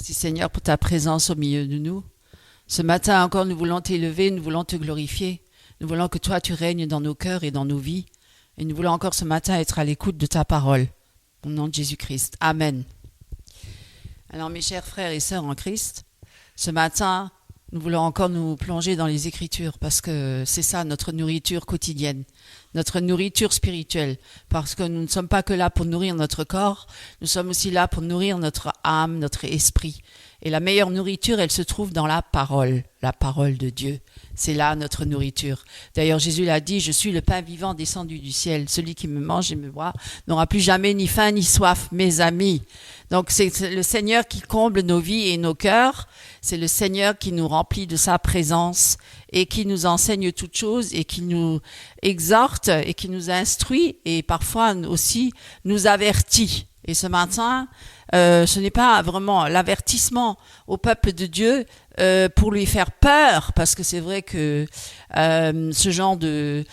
Merci Seigneur pour ta présence au milieu de nous. Ce matin encore, nous voulons t'élever, nous voulons te glorifier. Nous voulons que toi, tu règnes dans nos cœurs et dans nos vies. Et nous voulons encore ce matin être à l'écoute de ta parole. Au nom de Jésus-Christ. Amen. Alors mes chers frères et sœurs en Christ, ce matin, nous voulons encore nous plonger dans les Écritures parce que c'est ça notre nourriture quotidienne, notre nourriture spirituelle. Parce que nous ne sommes pas que là pour nourrir notre corps, nous sommes aussi là pour nourrir notre âme, notre esprit. Et la meilleure nourriture, elle se trouve dans la parole de Dieu. C'est là notre nourriture. D'ailleurs, Jésus l'a dit, je suis le pain vivant descendu du ciel. Celui qui me mange et me boit n'aura plus jamais ni faim ni soif, mes amis. Donc, c'est le Seigneur qui comble nos vies et nos cœurs. C'est le Seigneur qui nous remplit de sa présence et qui nous enseigne toutes choses et qui nous exhorte et qui nous instruit et parfois aussi nous avertit. Et ce matin, ce n'est pas vraiment l'avertissement au peuple de Dieu pour lui faire peur, parce que c'est vrai que ce genre de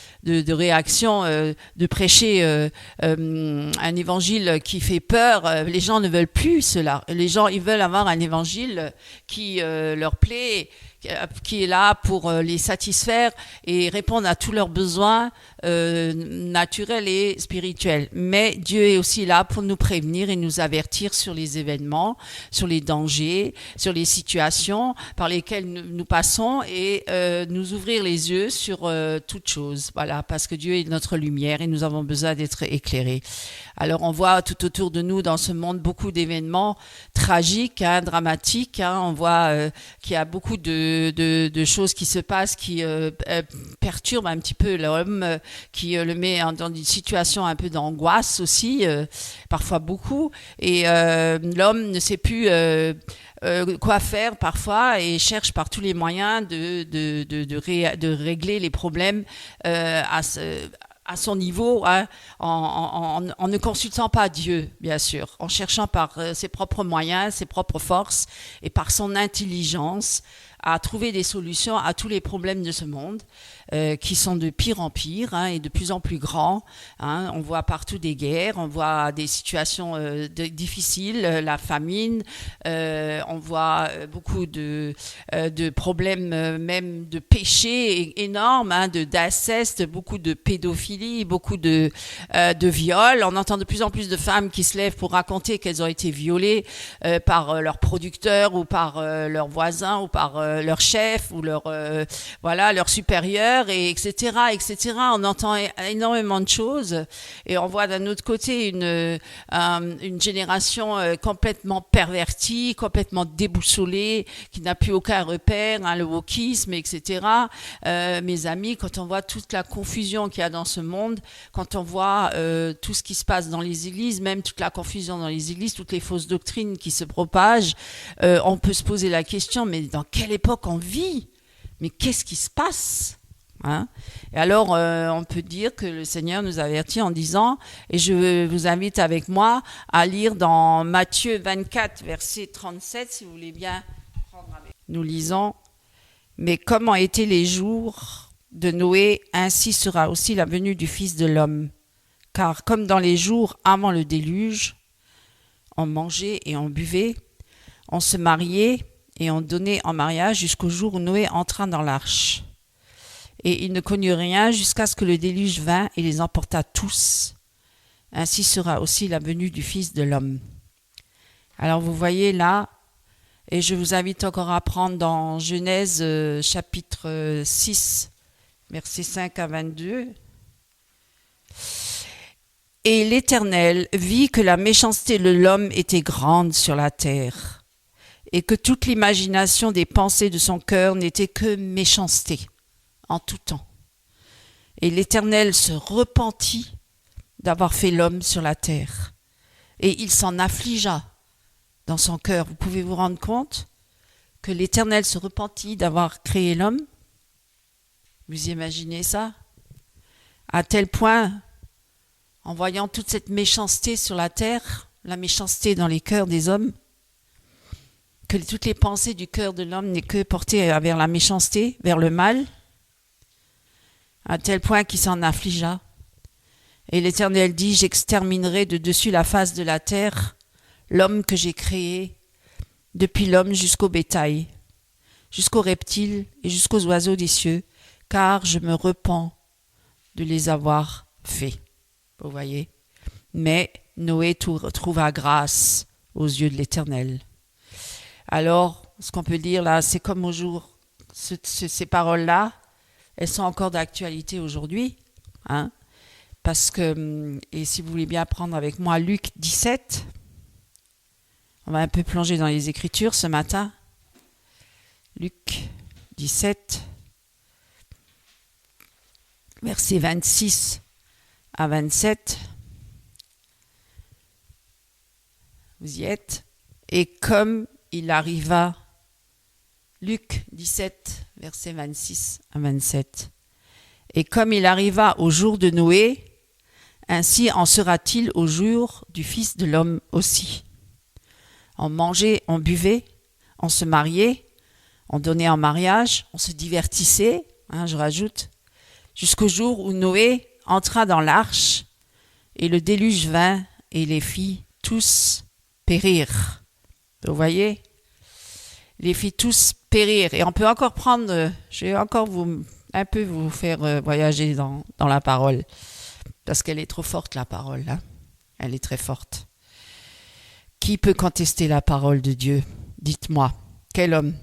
réaction, de prêcher un évangile qui fait peur, les gens ne veulent plus cela. Les gens, ils veulent avoir un évangile qui leur plaît, qui est là pour les satisfaire et répondre à tous leurs besoins naturels et spirituels. Mais Dieu est aussi là pour nous prévenir et nous avertir sur les événements, sur les dangers, sur les situations par lesquelles nous passons et nous ouvrir les yeux sur toutes choses. Voilà, parce que Dieu est notre lumière et nous avons besoin d'être éclairés. Alors on voit tout autour de nous dans ce monde beaucoup d'événements tragiques, dramatiques. On voit qu'il y a beaucoup de choses qui se passent qui perturbent un petit peu l'homme, qui le met dans une situation un peu d'angoisse aussi, parfois beaucoup. Et l'homme ne sait plus quoi faire parfois et cherche par tous les moyens de régler les problèmes à son niveau, en ne consultant pas Dieu, bien sûr, en cherchant par ses propres moyens, ses propres forces et par son intelligence à trouver des solutions à tous les problèmes de ce monde qui sont de pire en pire et de plus en plus grands. On voit partout des guerres, on voit des situations difficiles, la famine, on voit beaucoup de problèmes, même de péchés énormes, d'inceste, beaucoup de pédophilie, beaucoup de viols. On entend de plus en plus de femmes qui se lèvent pour raconter qu'elles ont été violées par leurs producteurs ou par leurs voisins ou par leur chef ou leur supérieur, et etc. On entend énormément de choses et on voit d'un autre côté une génération complètement pervertie, complètement déboussolée, qui n'a plus aucun repère, le wokisme, etc. Mes amis, quand on voit toute la confusion qu'il y a dans ce monde, quand on voit tout ce qui se passe dans les églises, même toute la confusion dans les églises, toutes les fausses doctrines qui se propagent, on peut se poser la question, mais dans quelle époque on vit? Mais qu'est-ce qui se passe? Et alors, on peut dire que le Seigneur nous avertit en disant, et je vous invite avec moi à lire dans Matthieu 24, verset 37, si vous voulez bien prendre avec. Nous lisons, « Mais comme ont été les jours de Noé, ainsi sera aussi la venue du Fils de l'homme. Car comme dans les jours avant le déluge, on mangeait et on buvait, on se mariait et on donnait en mariage jusqu'au jour où Noé entra dans l'arche. Et il ne connut rien jusqu'à ce que le déluge vint et les emporta tous. Ainsi sera aussi la venue du Fils de l'homme. » Alors vous voyez là, et je vous invite encore à prendre dans Genèse chapitre 6, versets 5 à 22. « Et l'Éternel vit que la méchanceté de l'homme était grande sur la terre, et que toute l'imagination des pensées de son cœur n'était que méchanceté en tout temps. Et l'Éternel se repentit d'avoir fait l'homme sur la terre, et il s'en affligea dans son cœur. » Vous pouvez vous rendre compte que l'Éternel se repentit d'avoir créé l'homme? Vous imaginez ça? À tel point, en voyant toute cette méchanceté sur la terre, la méchanceté dans les cœurs des hommes, que toutes les pensées du cœur de l'homme n'est que portées vers la méchanceté, vers le mal, à tel point qu'il s'en affligea. Et l'Éternel dit, j'exterminerai de dessus la face de la terre l'homme que j'ai créé, depuis l'homme jusqu'au bétail, jusqu'aux reptiles et jusqu'aux oiseaux des cieux, car je me repens de les avoir faits. Vous voyez? Mais Noé trouva grâce aux yeux de l'Éternel. Alors, ce qu'on peut dire là, c'est comme au jour, ces paroles-là, elles sont encore d'actualité aujourd'hui, hein? Parce que, et si vous voulez bien prendre avec moi Luc 17, on va un peu plonger dans les Écritures ce matin. Luc 17, versets 26 à 27. Vous y êtes? Et comme il arriva, Luc 17, versets 26 à 27. Et comme il arriva au jour de Noé, ainsi en sera-t-il au jour du Fils de l'homme aussi. On mangeait, on buvait, on se mariait, on donnait en mariage, on se divertissait, je rajoute, jusqu'au jour où Noé entra dans l'arche et le déluge vint et les fit tous périr. Vous voyez? Les fit tous périr. Et on peut encore prendre, je vais encore vous faire voyager dans la parole. Parce qu'elle est trop forte, la parole. Hein? Elle est très forte. Qui peut contester la parole de Dieu? Dites-moi, quel homme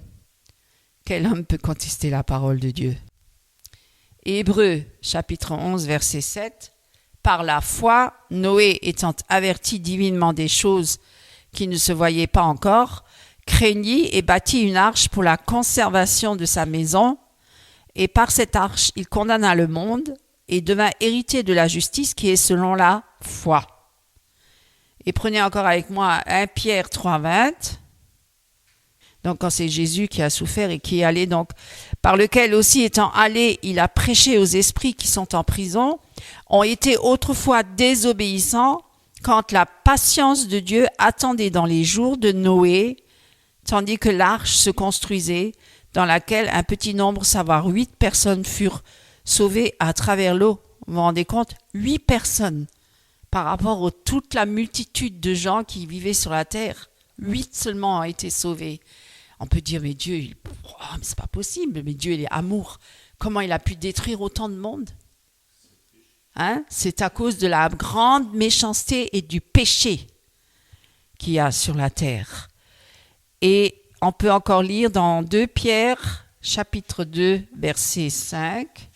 peut contester la parole de Dieu? Hébreux, chapitre 11, verset 7. Par la foi, Noé étant averti divinement des choses qui ne se voyaient pas encore, craignit et bâtit une arche pour la conservation de sa maison. Et par cette arche, il condamna le monde et devint héritier de la justice qui est selon la foi. Et prenez encore avec moi 1 Pierre 3, 20. Donc quand c'est Jésus qui a souffert et qui est allé, donc par lequel aussi étant allé, il a prêché aux esprits qui sont en prison, ont été autrefois désobéissants quand la patience de Dieu attendait dans les jours de Noé, tandis que l'arche se construisait, dans laquelle un petit nombre, savoir 8 personnes, furent sauvées à travers l'eau. Vous vous rendez compte? 8 personnes par rapport à toute la multitude de gens qui vivaient sur la terre. 8 seulement ont été sauvés. On peut dire, mais Dieu, mais c'est pas possible, mais Dieu, il est amour. Comment il a pu détruire autant de monde? C'est à cause de la grande méchanceté et du péché qu'il y a sur la terre. Et on peut encore lire dans 2 Pierre, chapitre 2, verset 5.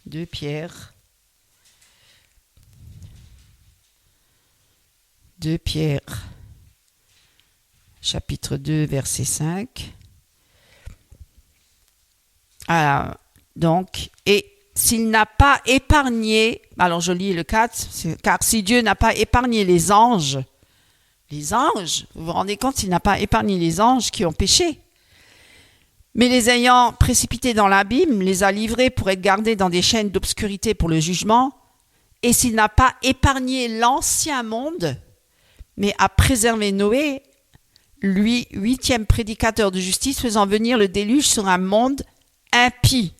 2 Pierre. 2 Pierre, chapitre 2, verset 5. Alors, donc, et s'il n'a pas épargné, alors je lis le 4, car si Dieu n'a pas épargné les anges, vous vous rendez compte, il n'a pas épargné les anges qui ont péché, mais les ayant précipités dans l'abîme, les a livrés pour être gardés dans des chaînes d'obscurité pour le jugement, et s'il n'a pas épargné l'ancien monde, mais a préservé Noé, lui, 8e prédicateur de justice, faisant venir le déluge sur un monde impie.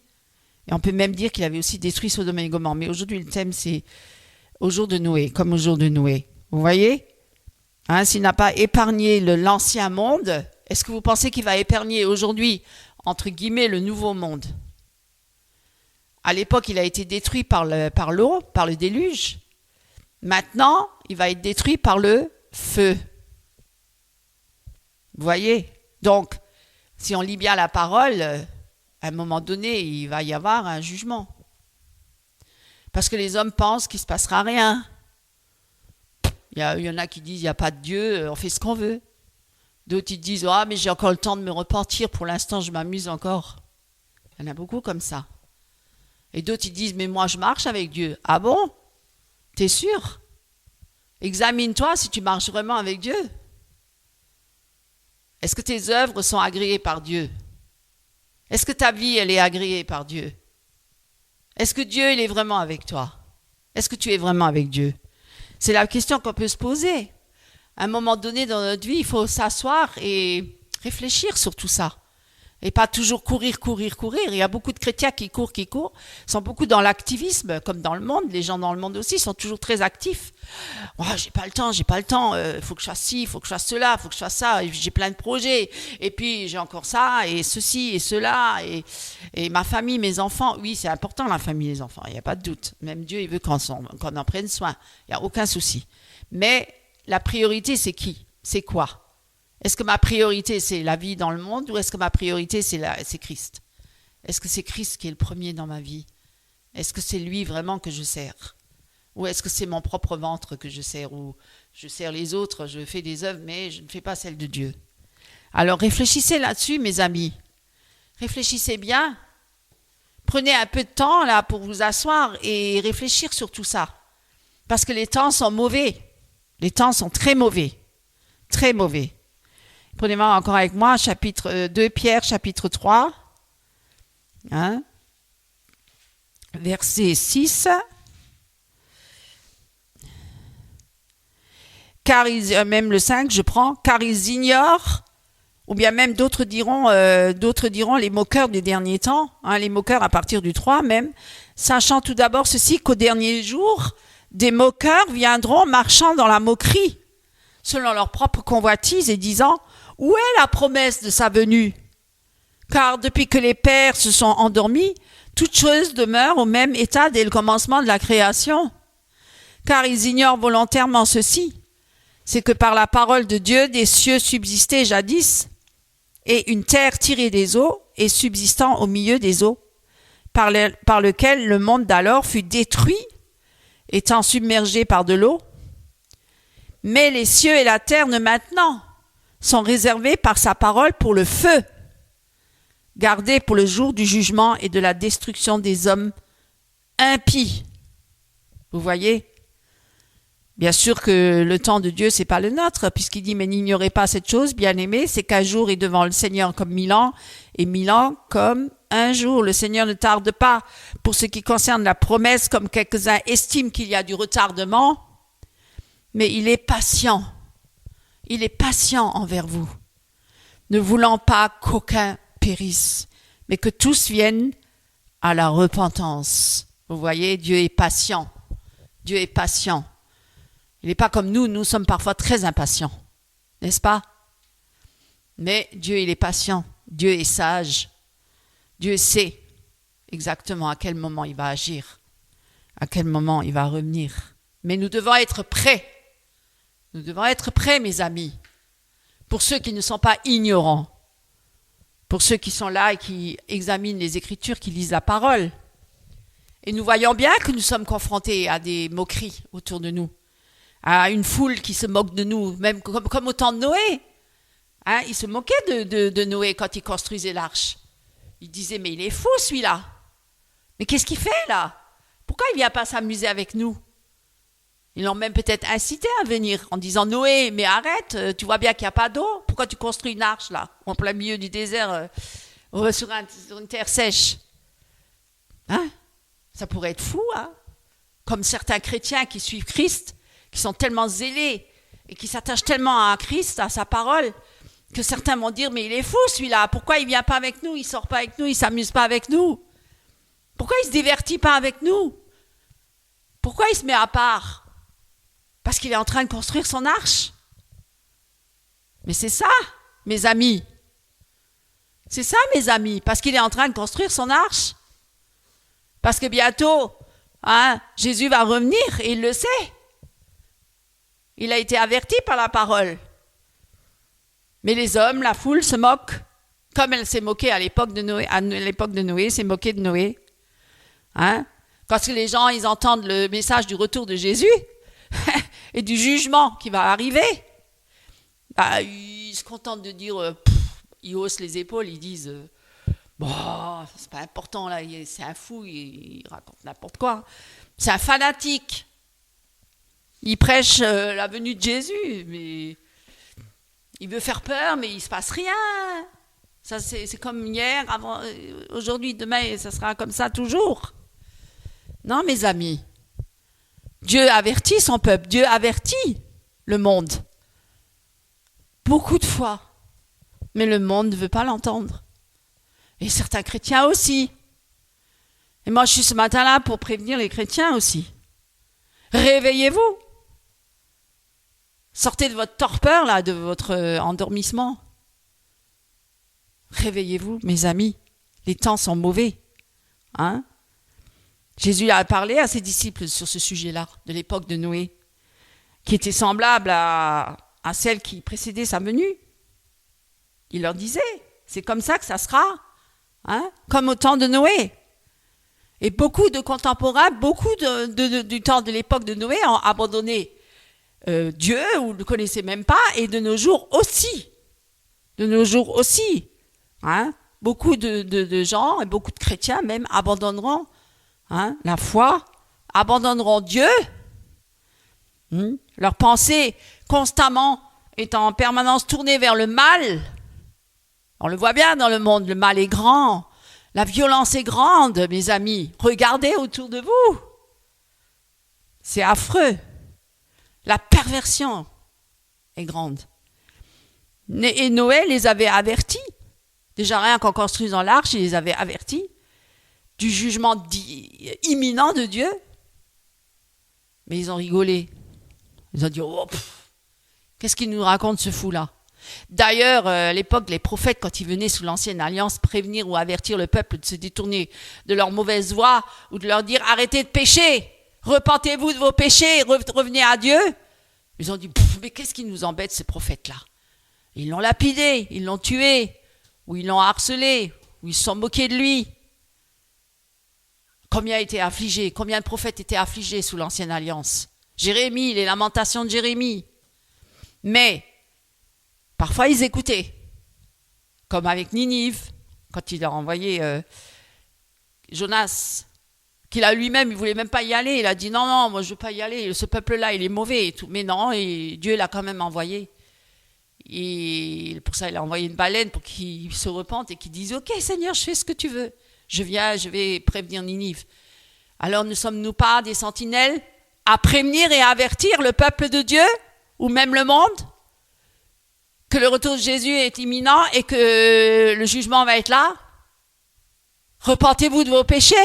Et on peut même dire qu'il avait aussi détruit Sodome et Gomorrhe. Mais aujourd'hui, le thème, c'est au jour de Noé, comme au jour de Noé. Vous voyez? S'il n'a pas épargné l'ancien monde, est-ce que vous pensez qu'il va épargner aujourd'hui, entre guillemets, le nouveau monde? À l'époque, il a été détruit par l'eau, par le déluge. Maintenant, il va être détruit par le feu. Vous voyez? Donc, si on lit bien la parole, à un moment donné, il va y avoir un jugement. Parce que les hommes pensent qu'il ne se passera rien. Il y en a qui disent, il n'y a pas de Dieu, on fait ce qu'on veut. D'autres, ils disent, mais j'ai encore le temps de me repentir, pour l'instant, je m'amuse encore. Il y en a beaucoup comme ça. Et d'autres, ils disent, mais moi, je marche avec Dieu. Ah bon? T'es sûr? Examine-toi si tu marches vraiment avec Dieu. Est-ce que tes œuvres sont agréées par Dieu? Est-ce que ta vie, elle est agréée par Dieu? Est-ce que Dieu, il est vraiment avec toi? Est-ce que tu es vraiment avec Dieu? C'est la question qu'on peut se poser. À un moment donné dans notre vie, il faut s'asseoir et réfléchir sur tout ça. Et pas toujours courir. Il y a beaucoup de chrétiens qui courent, sont beaucoup dans l'activisme, comme dans le monde. Les gens dans le monde aussi sont toujours très actifs. Oh, j'ai pas le temps, faut que je fasse ci, faut que je fasse cela, faut que je fasse ça, j'ai plein de projets. Et puis j'ai encore ça, et ceci, et cela, et ma famille, mes enfants. Oui, c'est important la famille, les enfants, il n'y a pas de doute. Même Dieu, il veut qu'on en prenne soin. Il n'y a aucun souci. Mais la priorité, c'est qui? C'est quoi? Est-ce que ma priorité, c'est la vie dans le monde ou est-ce que ma priorité, c'est Christ? Est-ce que c'est Christ qui est le premier dans ma vie? Est-ce que c'est lui vraiment que je sers? Ou est-ce que c'est mon propre ventre que je sers? Ou je sers les autres, je fais des œuvres, mais je ne fais pas celle de Dieu? Alors réfléchissez là-dessus, mes amis. Réfléchissez bien. Prenez un peu de temps là pour vous asseoir et réfléchir sur tout ça. Parce que les temps sont mauvais. Les temps sont très mauvais. Très mauvais. Prenez-moi encore avec moi, chapitre 2 Pierre, chapitre 3, verset 6. Même le 5, je prends, car ils ignorent, ou bien même d'autres diront les moqueurs des derniers temps, les moqueurs à partir du 3 même, sachant tout d'abord ceci, qu'au dernier jour, des moqueurs viendront marchant dans la moquerie, selon leur propre convoitise et disant: où est la promesse de sa venue? Car depuis que les pères se sont endormis, toute chose demeure au même état dès le commencement de la création. Car ils ignorent volontairement ceci, c'est que par la parole de Dieu, des cieux subsistaient jadis, et une terre tirée des eaux et subsistant au milieu des eaux, par lequel le monde d'alors fut détruit, étant submergé par de l'eau. Mais les cieux et la terre de maintenant sont réservés par sa parole pour le feu, gardés pour le jour du jugement et de la destruction des hommes impies. Vous voyez? Bien sûr que le temps de Dieu, c'est pas le nôtre, puisqu'il dit: mais n'ignorez pas cette chose, bien-aimés, c'est qu'un jour est devant le Seigneur comme 1000 ans, et 1000 ans comme un jour. Le Seigneur ne tarde pas pour ce qui concerne la promesse, comme quelques-uns estiment qu'il y a du retardement, mais il est patient. Il est patient envers vous, ne voulant pas qu'aucun périsse, mais que tous viennent à la repentance. Vous voyez, Dieu est patient. Dieu est patient. Il n'est pas comme nous sommes parfois très impatients, n'est-ce pas? Mais Dieu, il est patient. Dieu est sage. Dieu sait exactement à quel moment il va agir, à quel moment il va revenir. Mais nous devons être prêts. Nous devons être prêts, mes amis, pour ceux qui ne sont pas ignorants, pour ceux qui sont là et qui examinent les Écritures, qui lisent la parole. Et nous voyons bien que nous sommes confrontés à des moqueries autour de nous, à une foule qui se moque de nous, même comme au temps de Noé. Ils se moquaient de Noé quand il construisait l'arche. Ils disaient: mais il est fou celui-là. Mais qu'est-ce qu'il fait là? Pourquoi il ne vient pas s'amuser avec nous? Ils l'ont même peut-être incité à venir en disant: Noé, mais arrête, tu vois bien qu'il n'y a pas d'eau. Pourquoi tu construis une arche là, en plein milieu du désert, sur une terre sèche? Ça pourrait être fou, comme certains chrétiens qui suivent Christ, qui sont tellement zélés et qui s'attachent tellement à Christ, à sa parole, que certains vont dire: mais il est fou celui-là, pourquoi il ne vient pas avec nous, il ne sort pas avec nous, il ne s'amuse pas avec nous? Pourquoi il ne se divertit pas avec nous? Pourquoi il se met à part? Parce qu'il est en train de construire son arche. Mais c'est ça, mes amis. C'est ça, mes amis, parce qu'il est en train de construire son arche. Parce que bientôt, Jésus va revenir et il le sait. Il a été averti par la parole. Mais les hommes, la foule se moque, comme elle s'est moquée à l'époque de Noé, s'est moquée de Noé. Parce que les gens, ils entendent le message du retour de Jésus et du jugement qui va arriver. Ils se contentent de dire, ils haussent les épaules, ils disent: bon, c'est pas important là, c'est un fou, il raconte n'importe quoi. C'est un fanatique. Il prêche la venue de Jésus, mais il veut faire peur, mais il ne se passe rien. Ça, c'est comme hier, avant, aujourd'hui, demain, ça sera comme ça toujours. Non, mes amis, Dieu avertit son peuple, Dieu avertit le monde. Beaucoup de fois. Mais le monde ne veut pas l'entendre. Et certains chrétiens aussi. Et moi, je suis ce matin-là pour prévenir les chrétiens aussi. Réveillez-vous. Sortez de votre torpeur, là, de votre endormissement. Réveillez-vous, mes amis. Les temps sont mauvais. Hein? Jésus a parlé à ses disciples sur ce sujet-là, de l'époque de Noé, qui était semblable à celle qui précédait sa venue. Il leur disait, c'est comme ça que ça sera, hein? Comme au temps de Noé. Et beaucoup de contemporains, beaucoup du temps de l'époque de Noé ont abandonné Dieu ou ne le connaissaient même pas, et de nos jours aussi. De nos jours aussi. Hein? Beaucoup de gens et beaucoup de chrétiens même abandonneront la foi, abandonneront Dieu. Leur pensée constamment est en permanence tournée vers le mal. On le voit bien dans le monde, le mal est grand. La violence est grande, mes amis. Regardez autour de vous. C'est affreux. La perversion est grande. Et Noé les avait avertis. Déjà rien qu'en construisant l'arche, il les avait avertis du jugement imminent de Dieu. Mais ils ont rigolé. Ils ont dit, oh, qu'est-ce qu'il nous raconte ce fou-là? D'ailleurs, à l'époque, les prophètes, quand ils venaient sous l'ancienne alliance prévenir ou avertir le peuple de se détourner de leur mauvaise voie ou de leur dire arrêtez de pécher, repentez-vous de vos péchés, revenez à Dieu. Ils ont dit mais qu'est-ce qui nous embête ces prophètes-là? Ils l'ont lapidé, ils l'ont tué, ou ils l'ont harcelé, ou ils se sont moqués de lui. Combien de prophètes étaient affligés sous l'ancienne alliance? Jérémie, les lamentations de Jérémie. Mais parfois, ils écoutaient. Comme avec Ninive, quand il a envoyé Jonas, qu'il a lui-même, il ne voulait même pas y aller. Il a dit, non, moi je ne veux pas y aller. Ce peuple-là, il est mauvais et tout. Mais non, et Dieu l'a quand même envoyé. Et pour ça, il a envoyé une baleine pour qu'il se repente et qu'il dise, ok Seigneur, je fais ce que tu veux. Je viens, je vais prévenir Ninive. Alors ne sommes-nous pas des sentinelles à prévenir et à avertir le peuple de Dieu, ou même le monde, que le retour de Jésus est imminent et que le jugement va être là? Repentez-vous de vos péchés.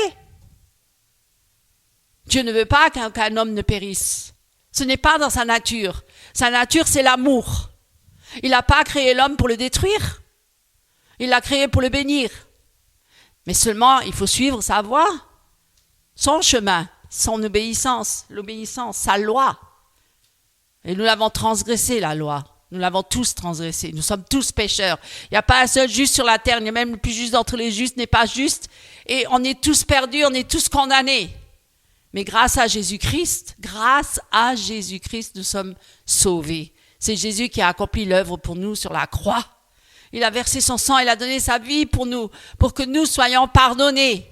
Dieu ne veut pas qu'un homme ne périsse. Ce n'est pas dans sa nature. Sa nature, c'est l'amour. Il n'a pas créé l'homme pour le détruire. Il l'a créé pour le bénir. Mais seulement, il faut suivre sa voie, son chemin, son obéissance, l'obéissance, sa loi. Et nous l'avons transgressé, la loi. Nous l'avons tous transgressé. Nous sommes tous pécheurs. Il n'y a pas un seul juste sur la terre. Il n'y a même le plus juste d'entre les justes n'est pas juste. Et on est tous perdus, on est tous condamnés. Mais grâce à Jésus-Christ, nous sommes sauvés. C'est Jésus qui a accompli l'œuvre pour nous sur la croix. Il a versé son sang, il a donné sa vie pour nous, pour que nous soyons pardonnés.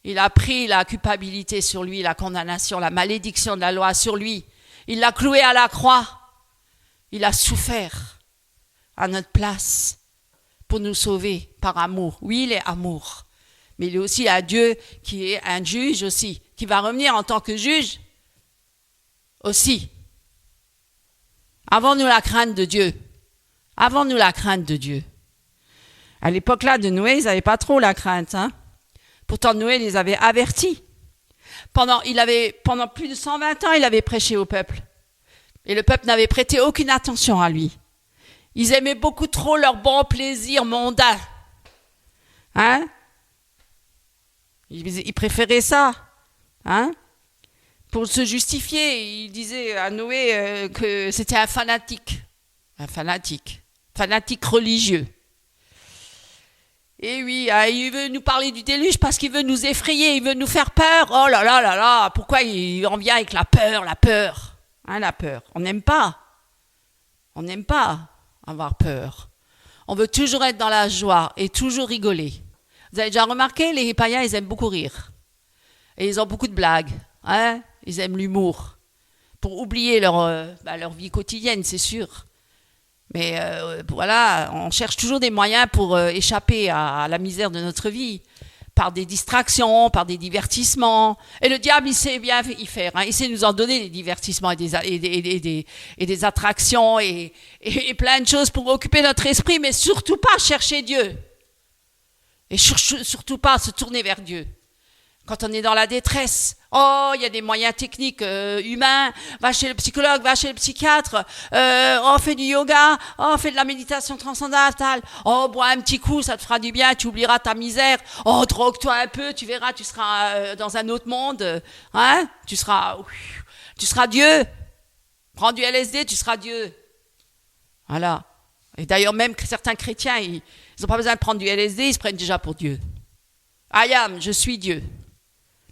Il a pris la culpabilité sur lui, la condamnation, la malédiction de la loi sur lui. Il l'a cloué à la croix. Il a souffert à notre place pour nous sauver par amour. Oui, il est amour, mais il est aussi un Dieu qui est un juge aussi, qui va revenir en tant que juge aussi. Avons-nous la crainte de Dieu? Avons-nous la crainte de Dieu? À l'époque-là de Noé, ils n'avaient pas trop la crainte. Pourtant, Noé les avait avertis. Pendant plus de 120 ans, il avait prêché au peuple. Et le peuple n'avait prêté aucune attention à lui. Ils aimaient beaucoup trop leur bon plaisir mondain. Ils préféraient ça. Pour se justifier, ils disaient à Noé que c'était un fanatique religieux. Et oui, il veut nous parler du déluge parce qu'il veut nous effrayer, il veut nous faire peur. Oh là là là là, pourquoi il en vient avec la peur? La peur. On n'aime pas avoir peur. On veut toujours être dans la joie et toujours rigoler. Vous avez déjà remarqué, les païens, ils aiment beaucoup rire. Et ils ont beaucoup de blagues. Ils aiment l'humour. Pour oublier leur vie quotidienne, c'est sûr. Mais voilà, on cherche toujours des moyens pour échapper à la misère de notre vie. Par des distractions, par des divertissements. Et le diable, il sait bien y faire. Il sait nous en donner des divertissements et des attractions et plein de choses pour occuper notre esprit, mais surtout pas chercher Dieu. Et surtout pas se tourner vers Dieu. Quand on est dans la détresse, oh, il y a des moyens techniques humains, va chez le psychologue, va chez le psychiatre, oh, fais du yoga, oh, fais de la méditation transcendantale, oh, bois un petit coup, ça te fera du bien, tu oublieras ta misère, oh, drogue-toi un peu, tu verras, tu seras dans un autre monde, hein, tu seras Dieu. Prends du LSD, tu seras Dieu. Voilà. Et d'ailleurs, même certains chrétiens, ils n'ont pas besoin de prendre du LSD, ils se prennent déjà pour Dieu. I am, je suis Dieu.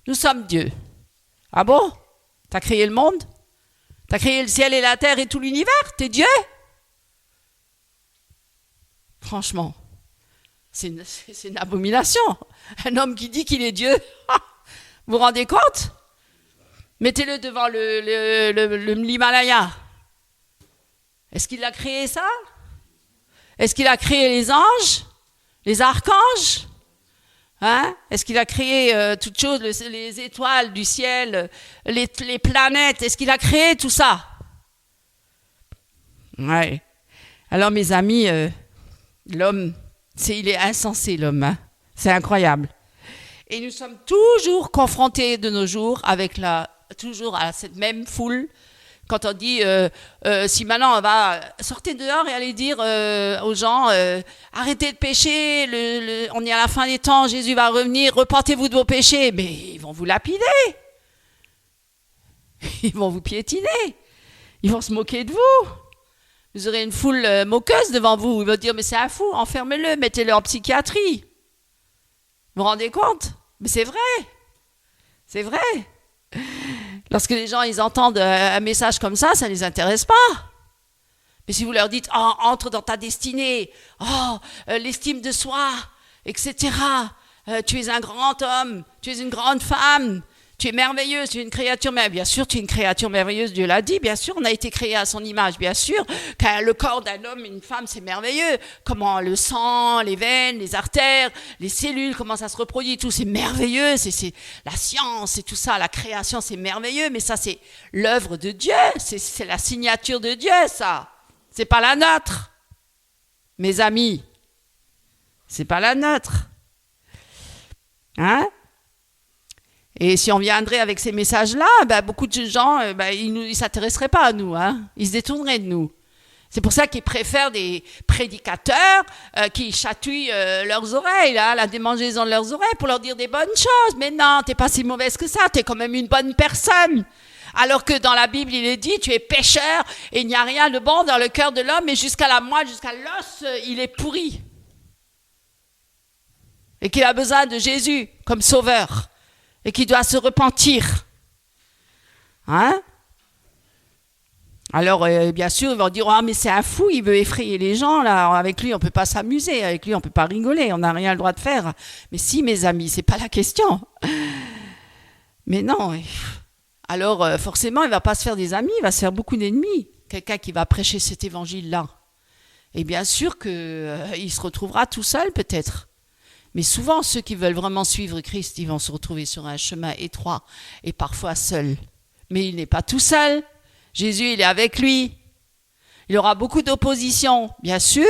Nous sommes Dieu. Ah bon? T'as créé le monde? T'as créé le ciel et la terre et tout l'univers? T'es Dieu? Franchement, c'est une abomination. Un homme qui dit qu'il est Dieu. Vous vous rendez compte? Mettez-le devant l'Himalaya. Est-ce qu'il a créé ça? Est-ce qu'il a créé les anges? Les archanges? Hein? Est-ce qu'il a créé toutes choses, les étoiles du ciel, les planètes? Est-ce qu'il a créé tout ça? Ouais. Alors mes amis, l'homme, il est insensé l'homme, hein? C'est incroyable. Et nous sommes toujours confrontés de nos jours avec toujours à cette même foule. Quand on dit, si maintenant on va sortir dehors et aller dire aux gens, arrêtez de pécher, on est à la fin des temps, Jésus va revenir, repentez-vous de vos péchés. Mais ils vont vous lapider. Ils vont vous piétiner. Ils vont se moquer de vous. Vous aurez une foule moqueuse devant vous. Ils vont dire, mais c'est un fou, enfermez-le, mettez-le en psychiatrie. Vous vous rendez compte? Mais c'est vrai. C'est vrai. Lorsque les gens ils entendent un message comme ça ne les intéresse pas. Mais si vous leur dites, oh, entre dans ta destinée, oh, l'estime de soi, etc. Tu es un grand homme, tu es une grande femme, tu es merveilleuse, tu es une créature merveilleuse. Bien sûr, tu es une créature merveilleuse, Dieu l'a dit. Bien sûr, on a été créé à son image. Bien sûr, car le corps d'un homme et une femme, c'est merveilleux. Comment le sang, les veines, les artères, les cellules, comment ça se reproduit, tout, c'est merveilleux. C'est la science et tout ça, la création, c'est merveilleux. Mais ça, c'est l'œuvre de Dieu. C'est la signature de Dieu, ça. C'est pas la nôtre. Mes amis, c'est pas la nôtre. Hein? Et si on viendrait avec ces messages-là, beaucoup de gens, ils ne s'intéresseraient pas à nous, hein. Ils se détourneraient de nous. C'est pour ça qu'ils préfèrent des prédicateurs qui chatouillent leurs oreilles, là, la démangeaison de leurs oreilles pour leur dire des bonnes choses. Mais non, t'es pas si mauvaise que ça, t'es quand même une bonne personne. Alors que dans la Bible, il est dit, tu es pécheur et il n'y a rien de bon dans le cœur de l'homme et jusqu'à la moelle, jusqu'à l'os, il est pourri. Et qu'il a besoin de Jésus comme sauveur. Et qui doit se repentir. Hein? Alors, bien sûr, ils vont dire, ah, mais c'est un fou, il veut effrayer les gens, là. Avec lui, on ne peut pas s'amuser, avec lui, on ne peut pas rigoler, on n'a rien le droit de faire. Mais si, mes amis, c'est pas la question. Mais non. Alors, forcément, il ne va pas se faire des amis, il va se faire beaucoup d'ennemis. Quelqu'un qui va prêcher cet évangile-là. Et bien sûr qu'il se retrouvera tout seul, peut-être. Mais souvent, ceux qui veulent vraiment suivre Christ, ils vont se retrouver sur un chemin étroit et parfois seuls. Mais il n'est pas tout seul. Jésus, il est avec lui. Il aura beaucoup d'opposition, bien sûr.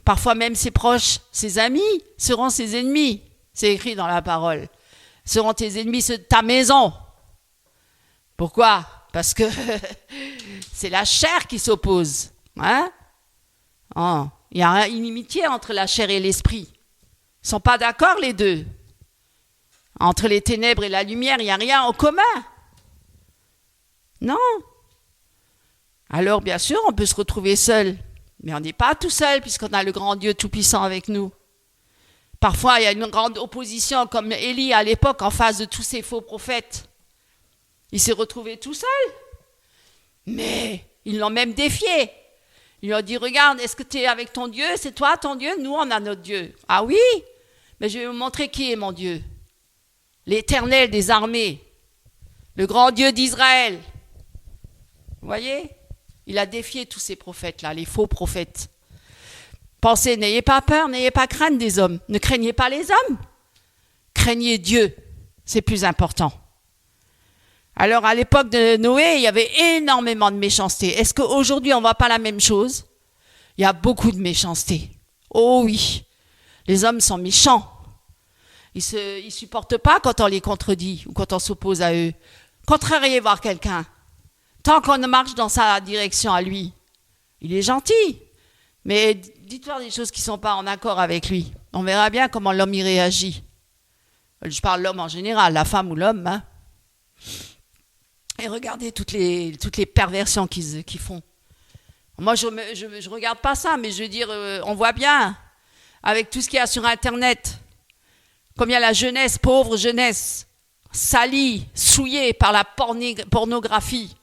Parfois même ses proches, ses amis seront ses ennemis. C'est écrit dans la parole. Seront tes ennemis de ta maison. Pourquoi? Parce que c'est la chair qui s'oppose. Hein? Oh, il y a une inimitié entre la chair et l'esprit. Ils ne sont pas d'accord, les deux. Entre les ténèbres et la lumière, il n'y a rien en commun. Non. Alors, bien sûr, on peut se retrouver seul. Mais on n'est pas tout seul, puisqu'on a le grand Dieu Tout-Puissant avec nous. Parfois, il y a une grande opposition, comme Élie à l'époque, en face de tous ces faux prophètes. Il s'est retrouvé tout seul. Mais ils l'ont même défié. Ils lui ont dit, regarde, est-ce que tu es avec ton Dieu? C'est toi ton Dieu? Nous, on a notre Dieu. Ah oui? Mais je vais vous montrer qui est mon Dieu. L'Éternel des armées. Le grand Dieu d'Israël. Vous voyez? Il a défié tous ces prophètes-là, les faux prophètes. Pensez, n'ayez pas peur, n'ayez pas crainte des hommes. Ne craignez pas les hommes. Craignez Dieu. C'est plus important. Alors, à l'époque de Noé, il y avait énormément de méchanceté. Est-ce qu'aujourd'hui, on ne voit pas la même chose? Il y a beaucoup de méchanceté. Oh oui. Les hommes sont méchants. Ils supportent pas quand on les contredit ou quand on s'oppose à eux. Contrarier voir quelqu'un. Tant qu'on marche dans sa direction à lui, il est gentil. Mais dites-leur des choses qui ne sont pas en accord avec lui. On verra bien comment l'homme y réagit. Je parle de l'homme en général, la femme ou l'homme. Hein. Et regardez toutes les perversions qu'ils font. Moi, je ne regarde pas ça, mais je veux dire, on voit bien, avec tout ce qu'il y a sur Internet, combien la jeunesse, pauvre jeunesse, salie, souillée par la pornographie,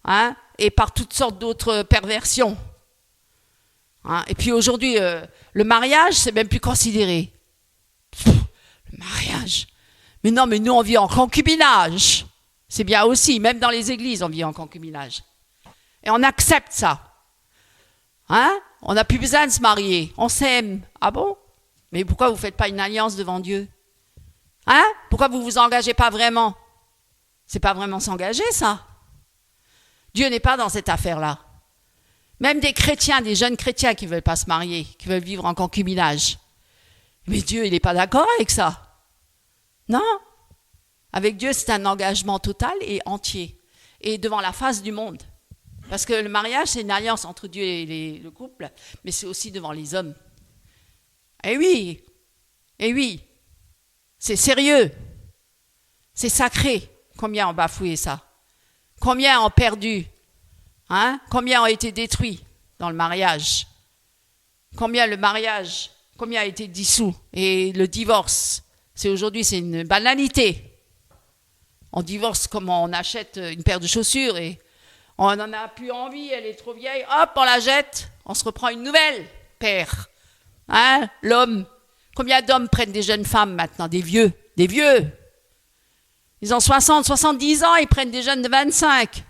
hein, et par toutes sortes d'autres perversions. Hein, et puis aujourd'hui, le mariage, c'est même plus considéré. Le mariage. Mais non, mais nous, on vit en concubinage. C'est bien aussi, même dans les églises, on vit en concubinage. Et on accepte ça. Hein? On n'a plus besoin de se marier. On s'aime. Ah bon? Mais pourquoi vous ne faites pas une alliance devant Dieu? Hein? Pourquoi vous ne vous engagez pas vraiment? C'est pas vraiment s'engager, ça. Dieu n'est pas dans cette affaire-là. Même des chrétiens, des jeunes chrétiens qui ne veulent pas se marier, qui veulent vivre en concubinage. Mais Dieu, il n'est pas d'accord avec ça. Non. Avec Dieu, c'est un engagement total et entier. Et devant la face du monde. Parce que le mariage, c'est une alliance entre Dieu et le couple, mais c'est aussi devant les hommes. Eh oui, c'est sérieux, c'est sacré. Combien ont bafoué ça? Combien ont perdu? Hein? Combien ont été détruits dans le mariage? Combien a été dissous? Et le divorce, aujourd'hui, c'est une banalité. On divorce comme on achète une paire de chaussures et on n'en a plus envie, elle est trop vieille, hop, on la jette, on se reprend une nouvelle paire. Hein, l'homme. Combien d'hommes prennent des jeunes femmes maintenant, des vieux. Ils ont 60, 70 ans, ils prennent des jeunes de 25.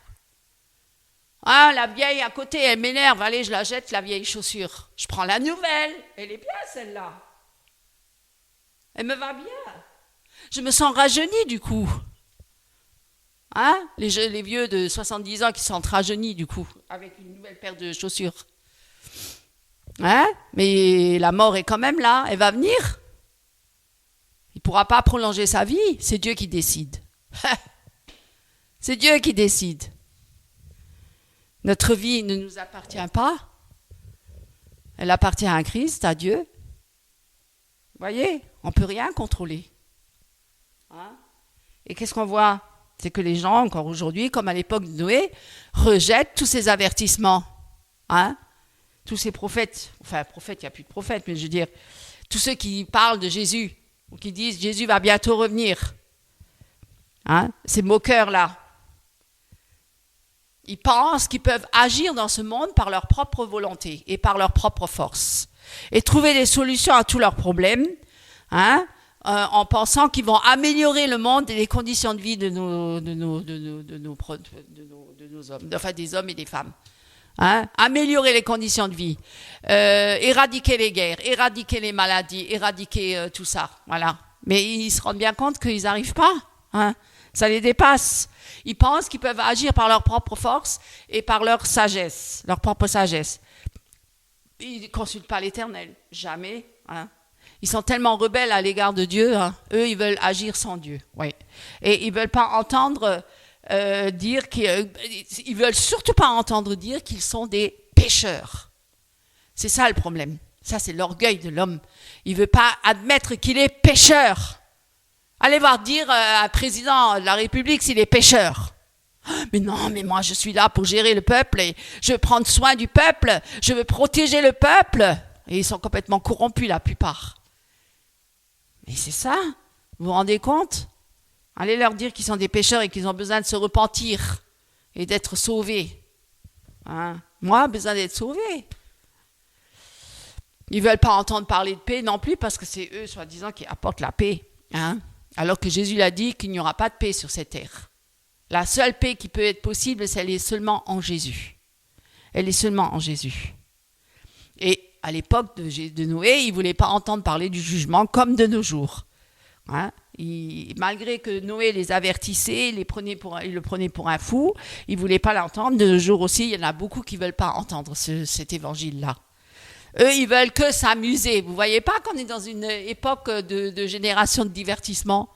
Ah, la vieille à côté, elle m'énerve, allez, je la jette, la vieille chaussure. Je prends la nouvelle, elle est bien celle-là. Elle me va bien. Je me sens rajeunie du coup. Hein? Les vieux de 70 ans qui sont rajeunis du coup, avec une nouvelle paire de chaussures. Hein? Mais la mort est quand même là, elle va venir. Il ne pourra pas prolonger sa vie, c'est Dieu qui décide. C'est Dieu qui décide. Notre vie ne nous appartient pas. Elle appartient à Christ, à Dieu. Vous voyez, on ne peut rien contrôler. Hein? Et qu'est-ce qu'on voit? C'est que les gens, encore aujourd'hui, comme à l'époque de Noé, rejettent tous ces avertissements. Hein? Tous ces prophètes, il n'y a plus de prophètes, mais je veux dire, tous ceux qui parlent de Jésus, ou qui disent Jésus va bientôt revenir. Hein? Ces moqueurs-là. Ils pensent qu'ils peuvent agir dans ce monde par leur propre volonté et par leur propre force. Et trouver des solutions à tous leurs problèmes, hein? En pensant qu'ils vont améliorer le monde et les conditions de vie de nos hommes, enfin des hommes et des femmes. Hein? Améliorer les conditions de vie, éradiquer les guerres, éradiquer les maladies, éradiquer tout ça. Voilà. Mais ils se rendent bien compte qu'ils n'arrivent pas. Hein? Ça les dépasse. Ils pensent qu'ils peuvent agir par leur propre force et par leur sagesse, leur propre sagesse. Ils ne consultent pas l'Éternel. Jamais. Hein? Ils sont tellement rebelles à l'égard de Dieu. Hein. Eux, ils veulent agir sans Dieu. Oui. Et ils ne veulent pas entendre dire qu'ils veulent surtout pas entendre dire qu'ils sont des pécheurs. C'est ça le problème. Ça, c'est l'orgueil de l'homme. Il ne veut pas admettre qu'il est pécheur. Allez voir dire à un président de la République s'il est pécheur. Mais non, mais moi, je suis là pour gérer le peuple et je veux prendre soin du peuple. Je veux protéger le peuple. Et ils sont complètement corrompus, la plupart. Mais c'est ça. Vous vous rendez compte? Allez leur dire qu'ils sont des pécheurs et qu'ils ont besoin de se repentir et d'être sauvés. Hein? Moi, besoin d'être sauvé. Ils ne veulent pas entendre parler de paix non plus parce que c'est eux, soi-disant, qui apportent la paix. Hein? Alors que Jésus l'a dit qu'il n'y aura pas de paix sur cette terre. La seule paix qui peut être possible, elle est seulement en Jésus. Elle est seulement en Jésus. Et à l'époque de Noé, ils ne voulaient pas entendre parler du jugement comme de nos jours. Hein? Malgré que Noé les avertissait, ils le prenaient pour un fou, ils ne voulaient pas l'entendre. De nos jours aussi, il y en a beaucoup qui ne veulent pas entendre cet évangile-là. Eux, ils veulent que s'amuser. Vous voyez pas qu'on est dans une époque de génération de divertissement?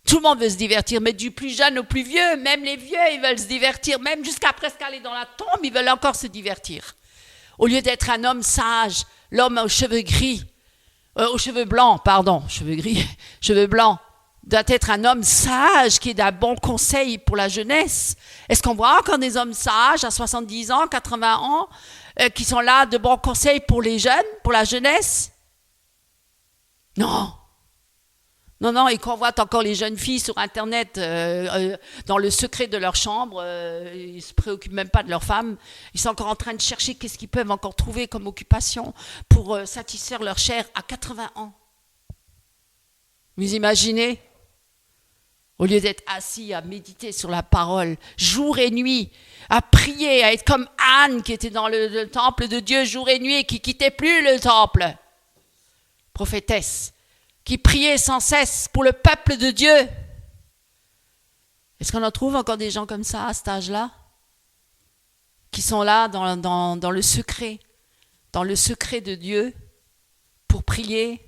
Tout le monde veut se divertir, mais du plus jeune au plus vieux, même les vieux, ils veulent se divertir, même jusqu'à presque aller dans la tombe, ils veulent encore se divertir. Au lieu d'être un homme sage, l'homme aux cheveux gris, aux cheveux blancs, pardon, cheveux gris, cheveux blancs, doit être un homme sage qui est d'un bon conseil pour la jeunesse. Est-ce qu'on voit encore des hommes sages à 70 ans, 80 ans, qui sont là de bons conseils pour les jeunes, pour la jeunesse? Non. Non, non, ils convoitent encore les jeunes filles sur Internet dans le secret de leur chambre. Ils ne se préoccupent même pas de leurs femmes. Ils sont encore en train de chercher qu'est-ce qu'ils peuvent encore trouver comme occupation pour satisfaire leur chair à 80 ans. Vous imaginez? Au lieu d'être assis à méditer sur la parole, jour et nuit, à prier, à être comme Anne qui était dans le temple de Dieu jour et nuit et qui quittait plus le temple. Prophétesse, qui priait sans cesse pour le peuple de Dieu. Est-ce qu'on en trouve encore des gens comme ça à cet âge-là? Qui sont là dans le secret de Dieu pour prier?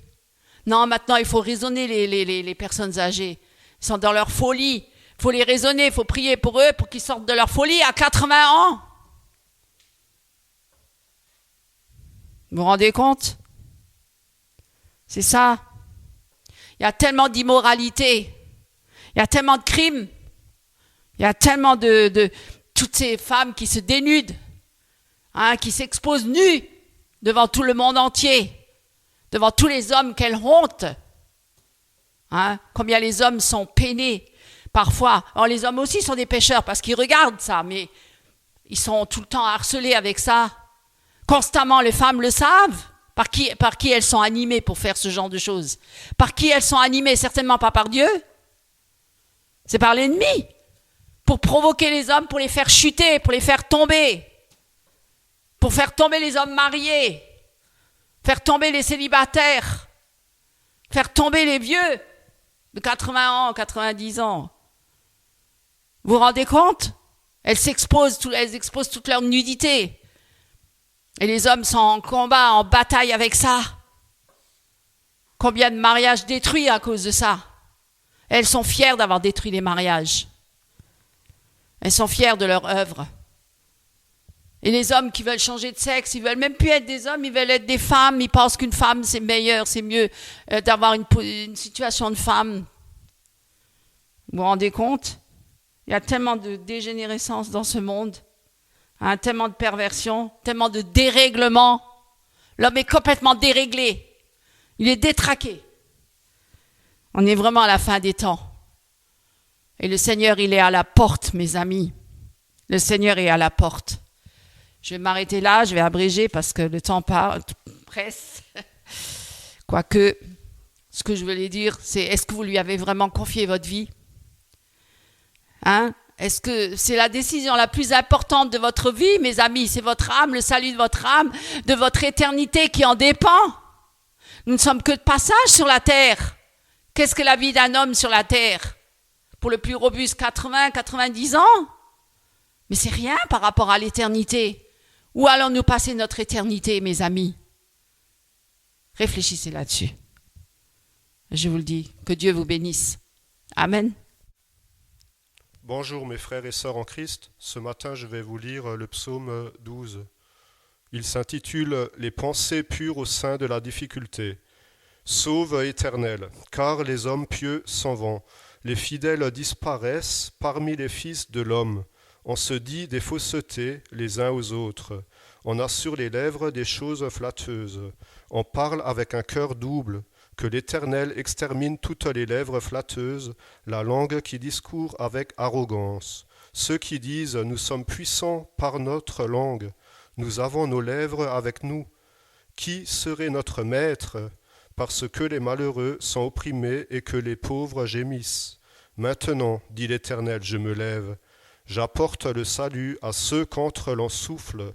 Non, maintenant il faut raisonner les personnes âgées. Ils sont dans leur folie. Il faut les raisonner, il faut prier pour eux pour qu'ils sortent de leur folie à 80 ans. Vous vous rendez compte? C'est ça. Il y a tellement d'immoralité. Il y a tellement de crimes. Il y a tellement de toutes ces femmes qui se dénudent, qui s'exposent nues devant tout le monde entier, devant tous les hommes, quelle honte. Combien les hommes sont peinés parfois. Alors les hommes aussi sont des pécheurs parce qu'ils regardent ça, mais ils sont tout le temps harcelés avec ça. Constamment, les femmes le savent. Par qui elles sont animées pour faire ce genre de choses? Par qui elles sont animées? Certainement pas par Dieu. C'est par l'ennemi. Pour provoquer les hommes, pour les faire chuter, pour les faire tomber. Pour faire tomber les hommes mariés. Faire tomber les célibataires. Faire tomber les vieux de 80 ans, 90 ans. Vous vous rendez compte? Elles exposent toute leur nudité. Et les hommes sont en combat, en bataille avec ça. Combien de mariages détruits à cause de ça? Elles sont fières d'avoir détruit les mariages. Elles sont fières de leur œuvre. Et les hommes qui veulent changer de sexe, ils veulent même plus être des hommes, ils veulent être des femmes. Ils pensent qu'une femme, c'est meilleur, c'est mieux d'avoir une situation de femme. Vous vous rendez compte? Il y a tellement de dégénérescence dans ce monde. Tellement de perversion, tellement de dérèglement. L'homme est complètement déréglé. Il est détraqué. On est vraiment à la fin des temps. Et le Seigneur, il est à la porte, mes amis. Le Seigneur est à la porte. Je vais m'arrêter là, je vais abréger parce que le temps presse. Quoique, ce que je voulais dire, c'est est-ce que vous lui avez vraiment confié votre vie? Est-ce que c'est la décision la plus importante de votre vie, mes amis? C'est votre âme, le salut de votre âme, de votre éternité qui en dépend. Nous ne sommes que de passage sur la terre. Qu'est-ce que la vie d'un homme sur la terre? Pour le plus robuste, 80, 90 ans? Mais c'est rien par rapport à l'éternité. Où allons-nous passer notre éternité, mes amis? Réfléchissez là-dessus. Je vous le dis, que Dieu vous bénisse. Amen. Bonjour mes frères et sœurs en Christ, ce matin je vais vous lire le psaume 12. Il s'intitule « Les pensées pures au sein de la difficulté ». Sauve Éternel, car les hommes pieux s'en vont, les fidèles disparaissent parmi les fils de l'homme. On se dit des faussetés les uns aux autres, on a sur les lèvres des choses flatteuses, on parle avec un cœur double. Que l'Éternel extermine toutes les lèvres flatteuses, la langue qui discourt avec arrogance. Ceux qui disent « Nous sommes puissants par notre langue, nous avons nos lèvres avec nous. Qui serait notre maître? Parce que les malheureux sont opprimés et que les pauvres gémissent. Maintenant, dit l'Éternel, je me lève. J'apporte le salut à ceux qu'entre l'on souffle.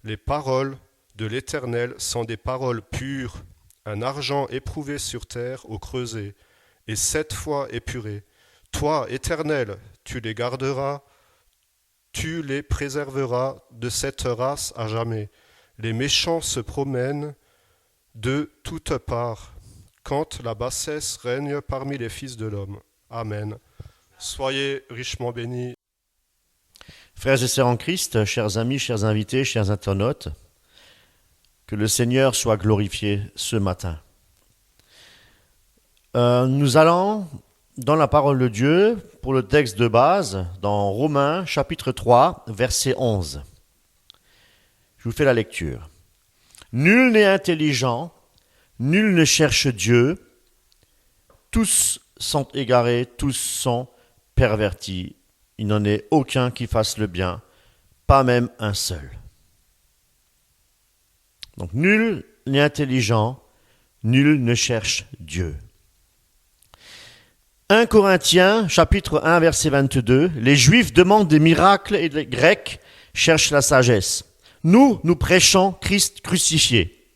Les paroles de l'Éternel sont des paroles pures. Un argent éprouvé sur terre au creuset, et 7 fois épuré. Toi, Éternel, tu les garderas, tu les préserveras de cette race à jamais. Les méchants se promènent, de toutes parts, quand la bassesse règne parmi les fils de l'homme. Amen. Soyez richement bénis. Frères et sœurs en Christ, chers amis, chers invités, chers internautes, que le Seigneur soit glorifié ce matin. Nous allons dans la parole de Dieu pour le texte de base, dans Romains chapitre 3, verset 11. Je vous fais la lecture. Nul n'est intelligent, nul ne cherche Dieu, tous sont égarés, tous sont pervertis. Il n'en est aucun qui fasse le bien, pas même un seul. Donc nul n'est intelligent, nul ne cherche Dieu. 1 Corinthiens, chapitre 1, verset 22, les Juifs demandent des miracles et les Grecs cherchent la sagesse. Nous prêchons Christ crucifié.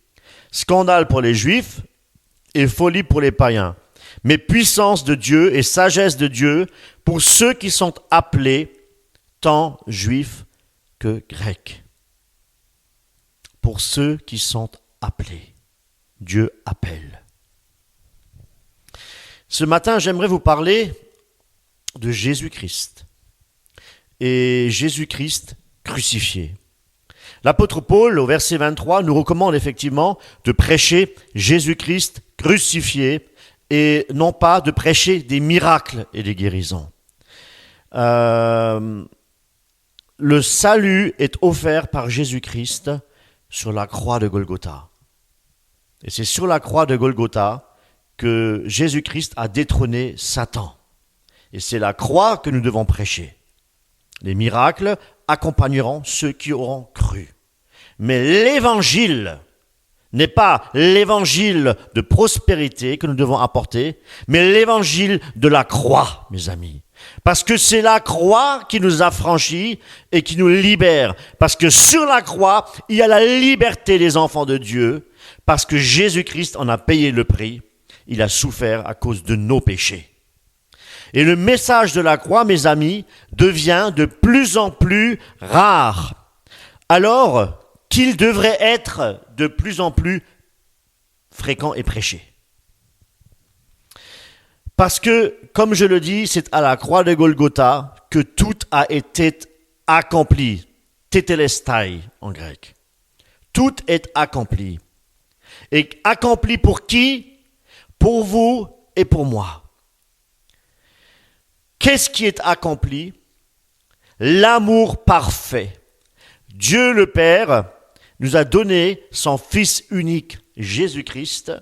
Scandale pour les Juifs et folie pour les païens. Mais puissance de Dieu et sagesse de Dieu pour ceux qui sont appelés, tant Juifs que Grecs. Pour ceux qui sont appelés. Dieu appelle. Ce matin, j'aimerais vous parler de Jésus-Christ. Et Jésus-Christ crucifié. L'apôtre Paul, au verset 23, nous recommande effectivement de prêcher Jésus-Christ crucifié et non pas de prêcher des miracles et des guérisons. Le salut est offert par Jésus-Christ sur la croix de Golgotha. Et c'est sur la croix de Golgotha que Jésus-Christ a détrôné Satan. Et c'est la croix que nous devons prêcher. Les miracles accompagneront ceux qui auront cru. Mais l'évangile n'est pas l'évangile de prospérité que nous devons apporter, mais l'évangile de la croix, mes amis. Parce que c'est la croix qui nous affranchit et qui nous libère. Parce que sur la croix, il y a la liberté des enfants de Dieu. Parce que Jésus-Christ en a payé le prix. Il a souffert à cause de nos péchés. Et le message de la croix, mes amis, devient de plus en plus rare. Alors qu'il devrait être de plus en plus fréquent et prêché. Parce que, comme je le dis, c'est à la croix de Golgotha que tout a été accompli. Tetelestai en grec. Tout est accompli. Et accompli pour qui? Pour vous et pour moi. Qu'est-ce qui est accompli? L'amour parfait. Dieu le Père nous a donné son Fils unique, Jésus-Christ,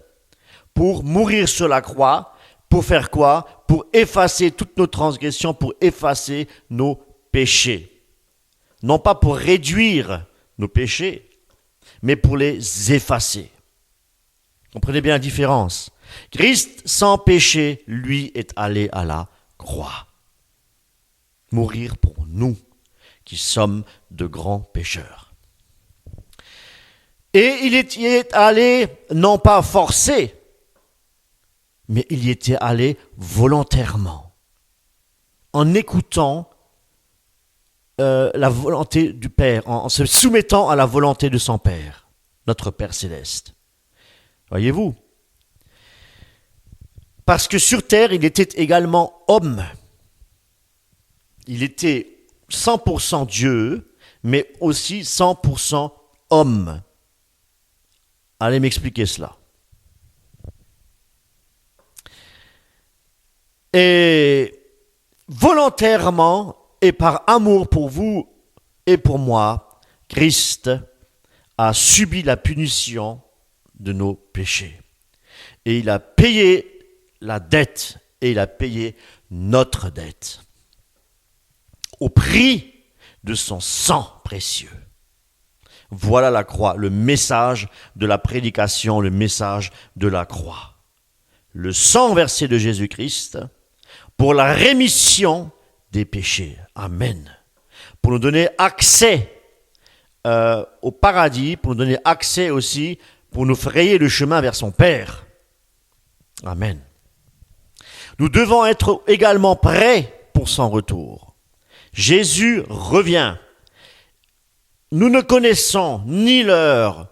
pour mourir sur la croix. Pour faire quoi? Pour effacer toutes nos transgressions, pour effacer nos péchés. Non pas pour réduire nos péchés, mais pour les effacer. Comprenez bien la différence. Christ sans péché, lui, est allé à la croix. Mourir pour nous, qui sommes de grands pécheurs. Et il y est allé, non pas forcé, mais il y était allé volontairement, en écoutant la volonté du Père, en se soumettant à la volonté de son Père, notre Père céleste. Voyez-vous? Parce que sur terre, il était également homme. Il était 100% Dieu, mais aussi 100% homme. Allez m'expliquer cela. Et volontairement et par amour pour vous et pour moi, Christ a subi la punition de nos péchés. Et il a payé la dette et il a payé notre dette au prix de son sang précieux. Voilà la croix, le message de la prédication, le message de la croix. Le sang versé de Jésus-Christ pour la rémission des péchés. Amen. Pour nous donner accès au paradis, pour nous donner accès aussi, pour nous frayer le chemin vers son Père. Amen. Nous devons être également prêts pour son retour. Jésus revient. Nous ne connaissons ni l'heure,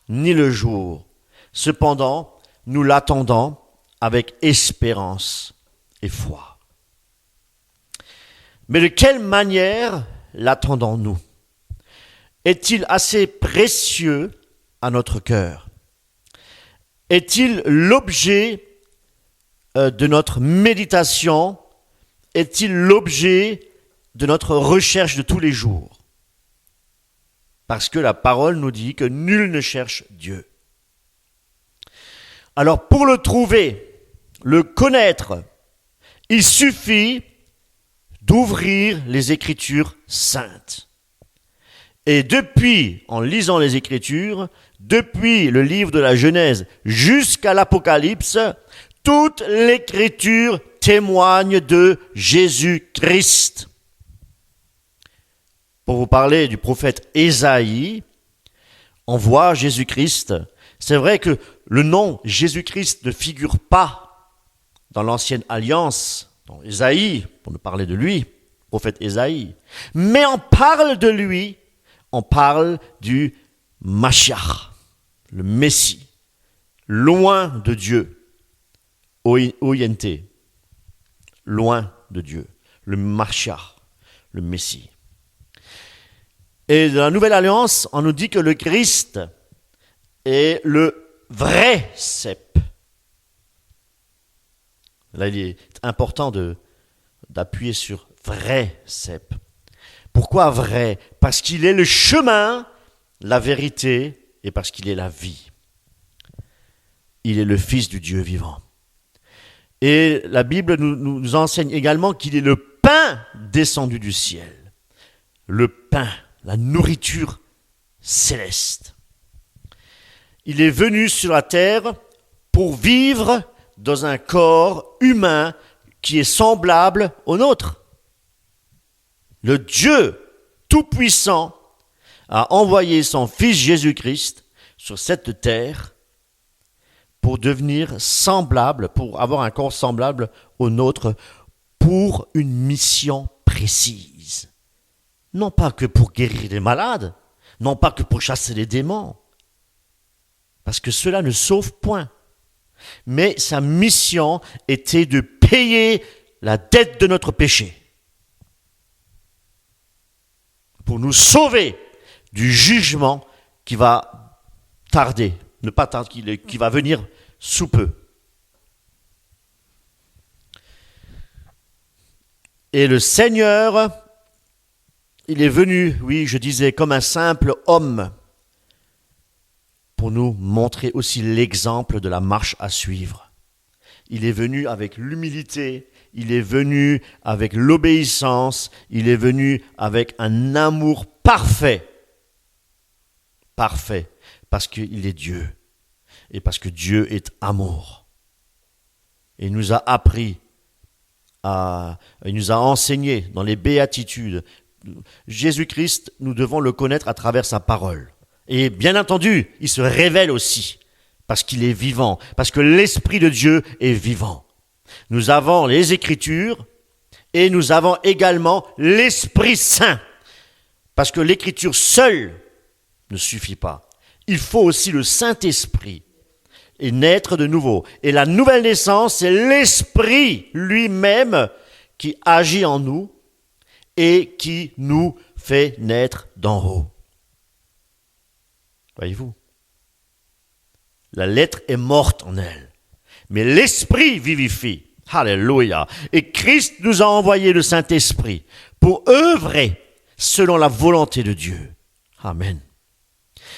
ni le jour. Cependant, nous l'attendons avec espérance et foi. Mais de quelle manière l'attendons-nous? Est-il assez précieux à notre cœur? Est-il l'objet de notre méditation? Est-il l'objet de notre recherche de tous les jours? Parce que la parole nous dit que nul ne cherche Dieu. Alors pour le trouver, le connaître, il suffit d'ouvrir les Écritures saintes. Et depuis, en lisant les Écritures, depuis le livre de la Genèse jusqu'à l'Apocalypse, toute l'Écriture témoigne de Jésus-Christ. Pour vous parler du prophète Ésaïe, on voit Jésus-Christ. C'est vrai que le nom Jésus-Christ ne figure pas dans l'Ancienne Alliance, dans Ésaïe, pour nous parler de lui, prophète Ésaïe. Mais on parle de lui, on parle du Mashiach, le Messie, loin de Dieu, OINT, loin de Dieu, le Mashiach, le Messie. Et dans la Nouvelle Alliance, on nous dit que le Christ est le vrai cep. Là, il est important d'appuyer sur vrai cep. Pourquoi vrai? Parce qu'il est le chemin, la vérité et parce qu'il est la vie. Il est le Fils du Dieu vivant. Et la Bible nous enseigne également qu'il est le pain descendu du ciel. Le pain, la nourriture céleste. Il est venu sur la terre pour vivre dans un corps humain qui est semblable au nôtre. Le Dieu Tout-Puissant a envoyé son Fils Jésus-Christ sur cette terre pour devenir semblable, pour avoir un corps semblable au nôtre, pour une mission précise. Non pas que pour guérir les malades, non pas que pour chasser les démons, parce que cela ne sauve point. Mais sa mission était de payer la dette de notre péché, pour nous sauver du jugement qui va tarder, ne pas tarder, qui va venir sous peu. Et le Seigneur, il est venu, oui, je disais, comme un simple homme, pour nous montrer aussi l'exemple de la marche à suivre. Il est venu avec l'humilité, il est venu avec l'obéissance, il est venu avec un amour parfait. Parfait, parce qu'il est Dieu et parce que Dieu est amour. Et il nous a appris, il nous a enseigné dans les béatitudes. Jésus-Christ, nous devons le connaître à travers sa parole. Et bien entendu, il se révèle aussi, parce qu'il est vivant, parce que l'Esprit de Dieu est vivant. Nous avons les Écritures et nous avons également l'Esprit Saint, parce que l'Écriture seule ne suffit pas. Il faut aussi le Saint-Esprit et naître de nouveau. Et la nouvelle naissance, c'est l'Esprit lui-même qui agit en nous et qui nous fait naître d'en haut. Voyez-vous, la lettre est morte en elle, mais l'Esprit vivifie. Alléluia. Et Christ nous a envoyé le Saint-Esprit pour œuvrer selon la volonté de Dieu. Amen.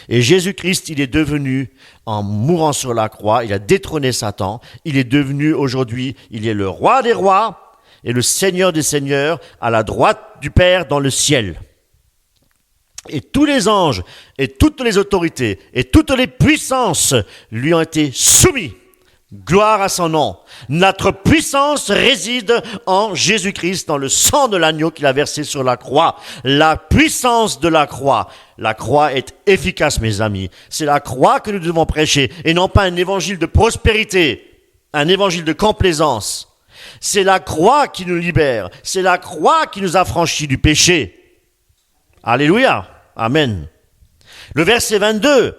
Et Jésus-Christ, il est devenu, en mourant sur la croix, il a détrôné Satan, il est devenu aujourd'hui, il est le roi des rois et le Seigneur des seigneurs à la droite du Père dans le ciel. Et tous les anges et toutes les autorités et toutes les puissances lui ont été soumis. Gloire à son nom. Notre puissance réside en Jésus-Christ, dans le sang de l'agneau qu'il a versé sur la croix. La puissance de la croix. La croix est efficace, mes amis. C'est la croix que nous devons prêcher et non pas un évangile de prospérité, un évangile de complaisance. C'est la croix qui nous libère. C'est la croix qui nous affranchit du péché. Alléluia. Amen. Le verset 22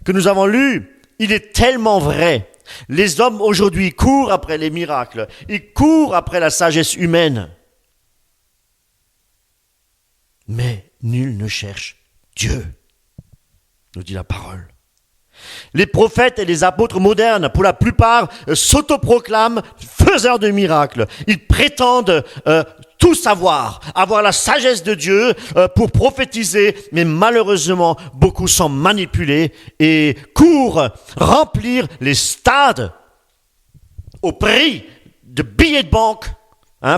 que nous avons lu, il est tellement vrai. Les hommes aujourd'hui courent après les miracles, ils courent après la sagesse humaine. Mais nul ne cherche Dieu, nous dit la parole. Les prophètes et les apôtres modernes, pour la plupart, s'autoproclament faiseurs de miracles. Ils prétendent tout savoir, avoir la sagesse de Dieu pour prophétiser, mais malheureusement, beaucoup sont manipulés et courent remplir les stades au prix de billets de banque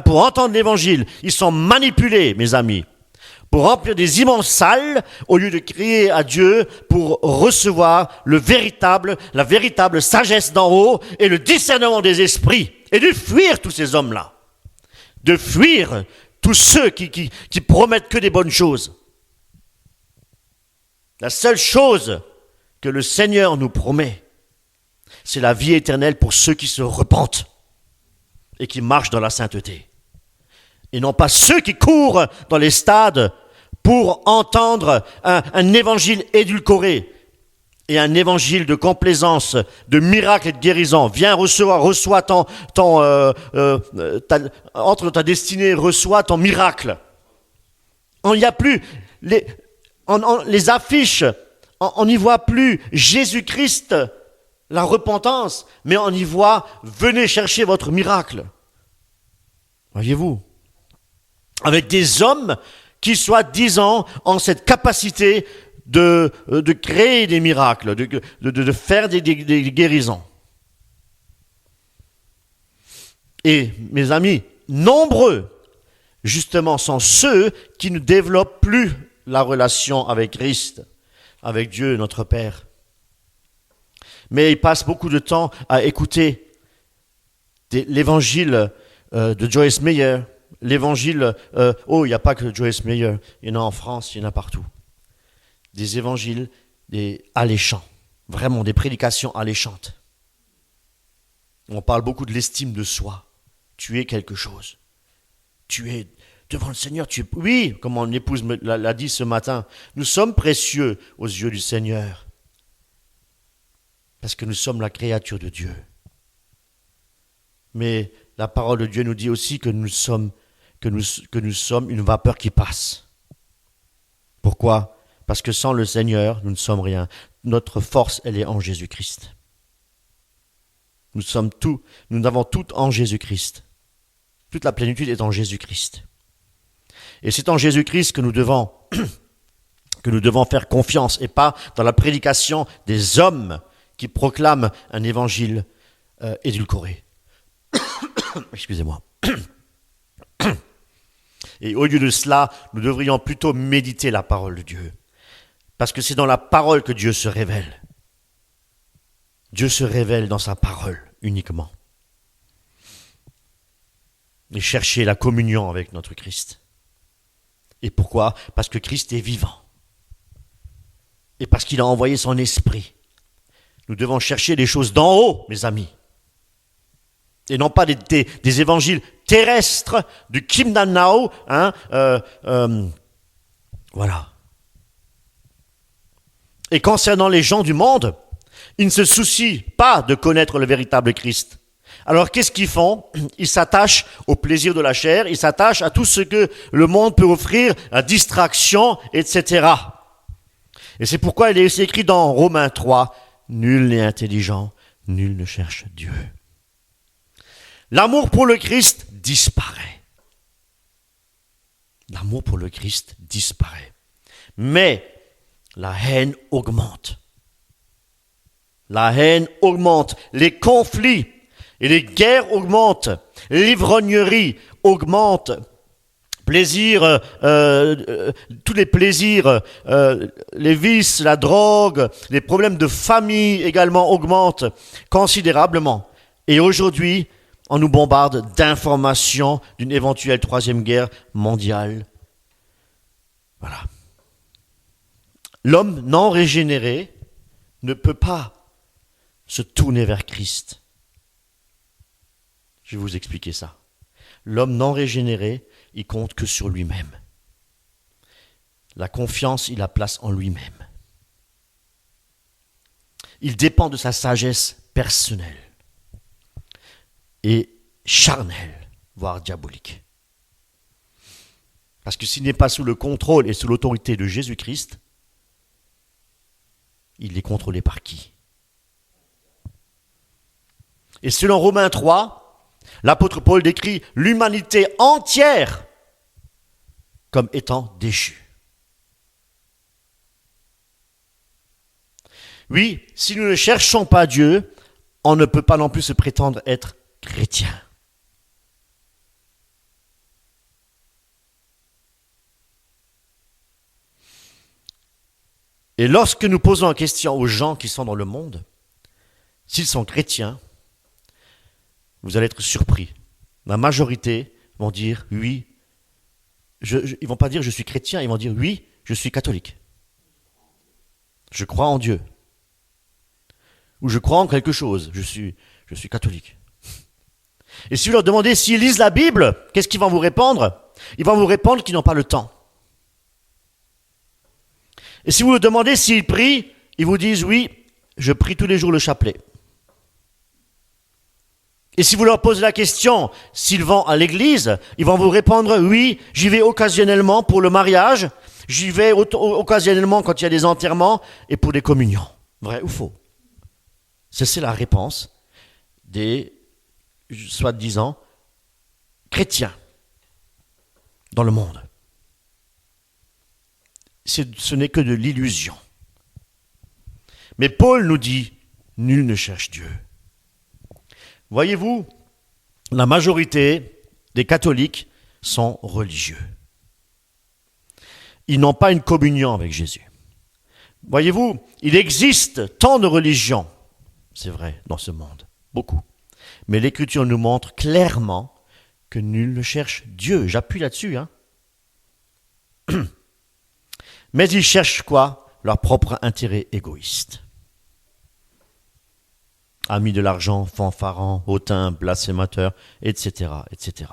pour entendre l'évangile. Ils sont manipulés, mes amis, pour remplir des immenses salles, au lieu de crier à Dieu pour recevoir la véritable sagesse d'en haut et le discernement des esprits, et de fuir tous ces hommes-là, de fuir tous ceux qui promettent que des bonnes choses. La seule chose que le Seigneur nous promet, c'est la vie éternelle pour ceux qui se repentent et qui marchent dans la sainteté. Et non pas ceux qui courent dans les stades pour entendre un évangile édulcoré et un évangile de complaisance, de miracle et de guérison. Viens, reçois entre ta destinée, reçois ton miracle. Il n'y a plus les affiches, on n'y voit plus Jésus-Christ, la repentance, mais on y voit venez chercher votre miracle. Voyez-vous, avec des hommes qui, soi-disant, ont cette capacité de créer des miracles, de faire des guérisons. Et, mes amis, nombreux, justement, sont ceux qui ne développent plus la relation avec Christ, avec Dieu, notre Père. Mais ils passent beaucoup de temps à écouter l'évangile de Joyce Meyer. L'évangile, il n'y a pas que Joyce Meyer, il y en a en France, il y en a partout. Des évangiles alléchants, vraiment des prédications alléchantes. On parle beaucoup de l'estime de soi. Tu es quelque chose. Tu es devant le Seigneur. Oui, comme mon épouse l'a dit ce matin, nous sommes précieux aux yeux du Seigneur. Parce que nous sommes la créature de Dieu. Mais la parole de Dieu nous dit aussi que nous sommes une vapeur qui passe. Pourquoi ? Parce que sans le Seigneur, nous ne sommes rien. Notre force, elle est en Jésus-Christ. Nous avons tout en Jésus-Christ. Toute la plénitude est en Jésus-Christ. Et c'est en Jésus-Christ que nous devons faire confiance et pas dans la prédication des hommes qui proclament un évangile édulcoré. Excusez-moi. Et au lieu de cela, nous devrions plutôt méditer la parole de Dieu. Parce que c'est dans la parole que Dieu se révèle. Dieu se révèle dans sa parole uniquement. Et chercher la communion avec notre Christ. Et pourquoi ? Parce que Christ est vivant. Et parce qu'il a envoyé son esprit. Nous devons chercher des choses d'en haut, mes amis. Et non pas des évangiles terrestres du Kim Dan Nao. Voilà. Et concernant les gens du monde, ils ne se soucient pas de connaître le véritable Christ. Alors qu'est-ce qu'ils font ? Ils s'attachent au plaisir de la chair, ils s'attachent à tout ce que le monde peut offrir, à distraction, etc. Et c'est pourquoi il est écrit dans Romains 3, « Nul n'est intelligent, nul ne cherche Dieu. » L'amour pour le Christ disparaît. L'amour pour le Christ disparaît. Mais la haine augmente. La haine augmente. Les conflits et les guerres augmentent. L'ivrognerie augmente. Plaisir, tous les plaisirs, les vices, la drogue, les problèmes de famille également augmentent considérablement. Et aujourd'hui, on nous bombarde d'informations d'une éventuelle troisième guerre mondiale. Voilà. L'homme non régénéré ne peut pas se tourner vers Christ. Je vais vous expliquer ça. L'homme non régénéré, il compte que sur lui-même. La confiance, il la place en lui-même. il dépend de sa sagesse personnelle et charnelle, voire diabolique. Parce que s'il n'est pas sous le contrôle et sous l'autorité de Jésus-Christ, il est contrôlé par qui? Et selon Romains 3, l'apôtre Paul décrit l'humanité entière comme étant déchue. Oui, si nous ne cherchons pas Dieu, on ne peut pas non plus se prétendre être chrétien. Et lorsque nous posons la question aux gens qui sont dans le monde, s'ils sont chrétiens, vous allez être surpris. La majorité vont dire oui. Ils ne vont pas dire je suis chrétien, ils vont dire oui, je suis catholique. Je crois en Dieu. Ou je crois en quelque chose, je suis catholique. Et si vous leur demandez s'ils lisent la Bible, qu'est-ce qu'ils vont vous répondre? Ils vont vous répondre qu'ils n'ont pas le temps. Et si vous leur demandez s'ils prient, ils vous disent oui, je prie tous les jours le chapelet. Et si vous leur posez la question s'ils vont à l'église, ils vont vous répondre oui, j'y vais occasionnellement pour le mariage, j'y vais occasionnellement quand il y a des enterrements et pour des communions. Vrai ou faux? C'est la réponse des soi-disant chrétiens dans le monde. Ce n'est que de l'illusion. Mais Paul nous dit, nul ne cherche Dieu. Voyez-vous, la majorité des catholiques sont religieux. Ils n'ont pas une communion avec Jésus. Voyez-vous, il existe tant de religions, c'est vrai, dans ce monde, beaucoup. Mais l'Écriture nous montre clairement que nul ne cherche Dieu. J'appuie là-dessus. Mais ils cherchent quoi? Leur propre intérêt égoïste. Amis de l'argent, fanfarons, hautains, blasphémateurs, etc., etc.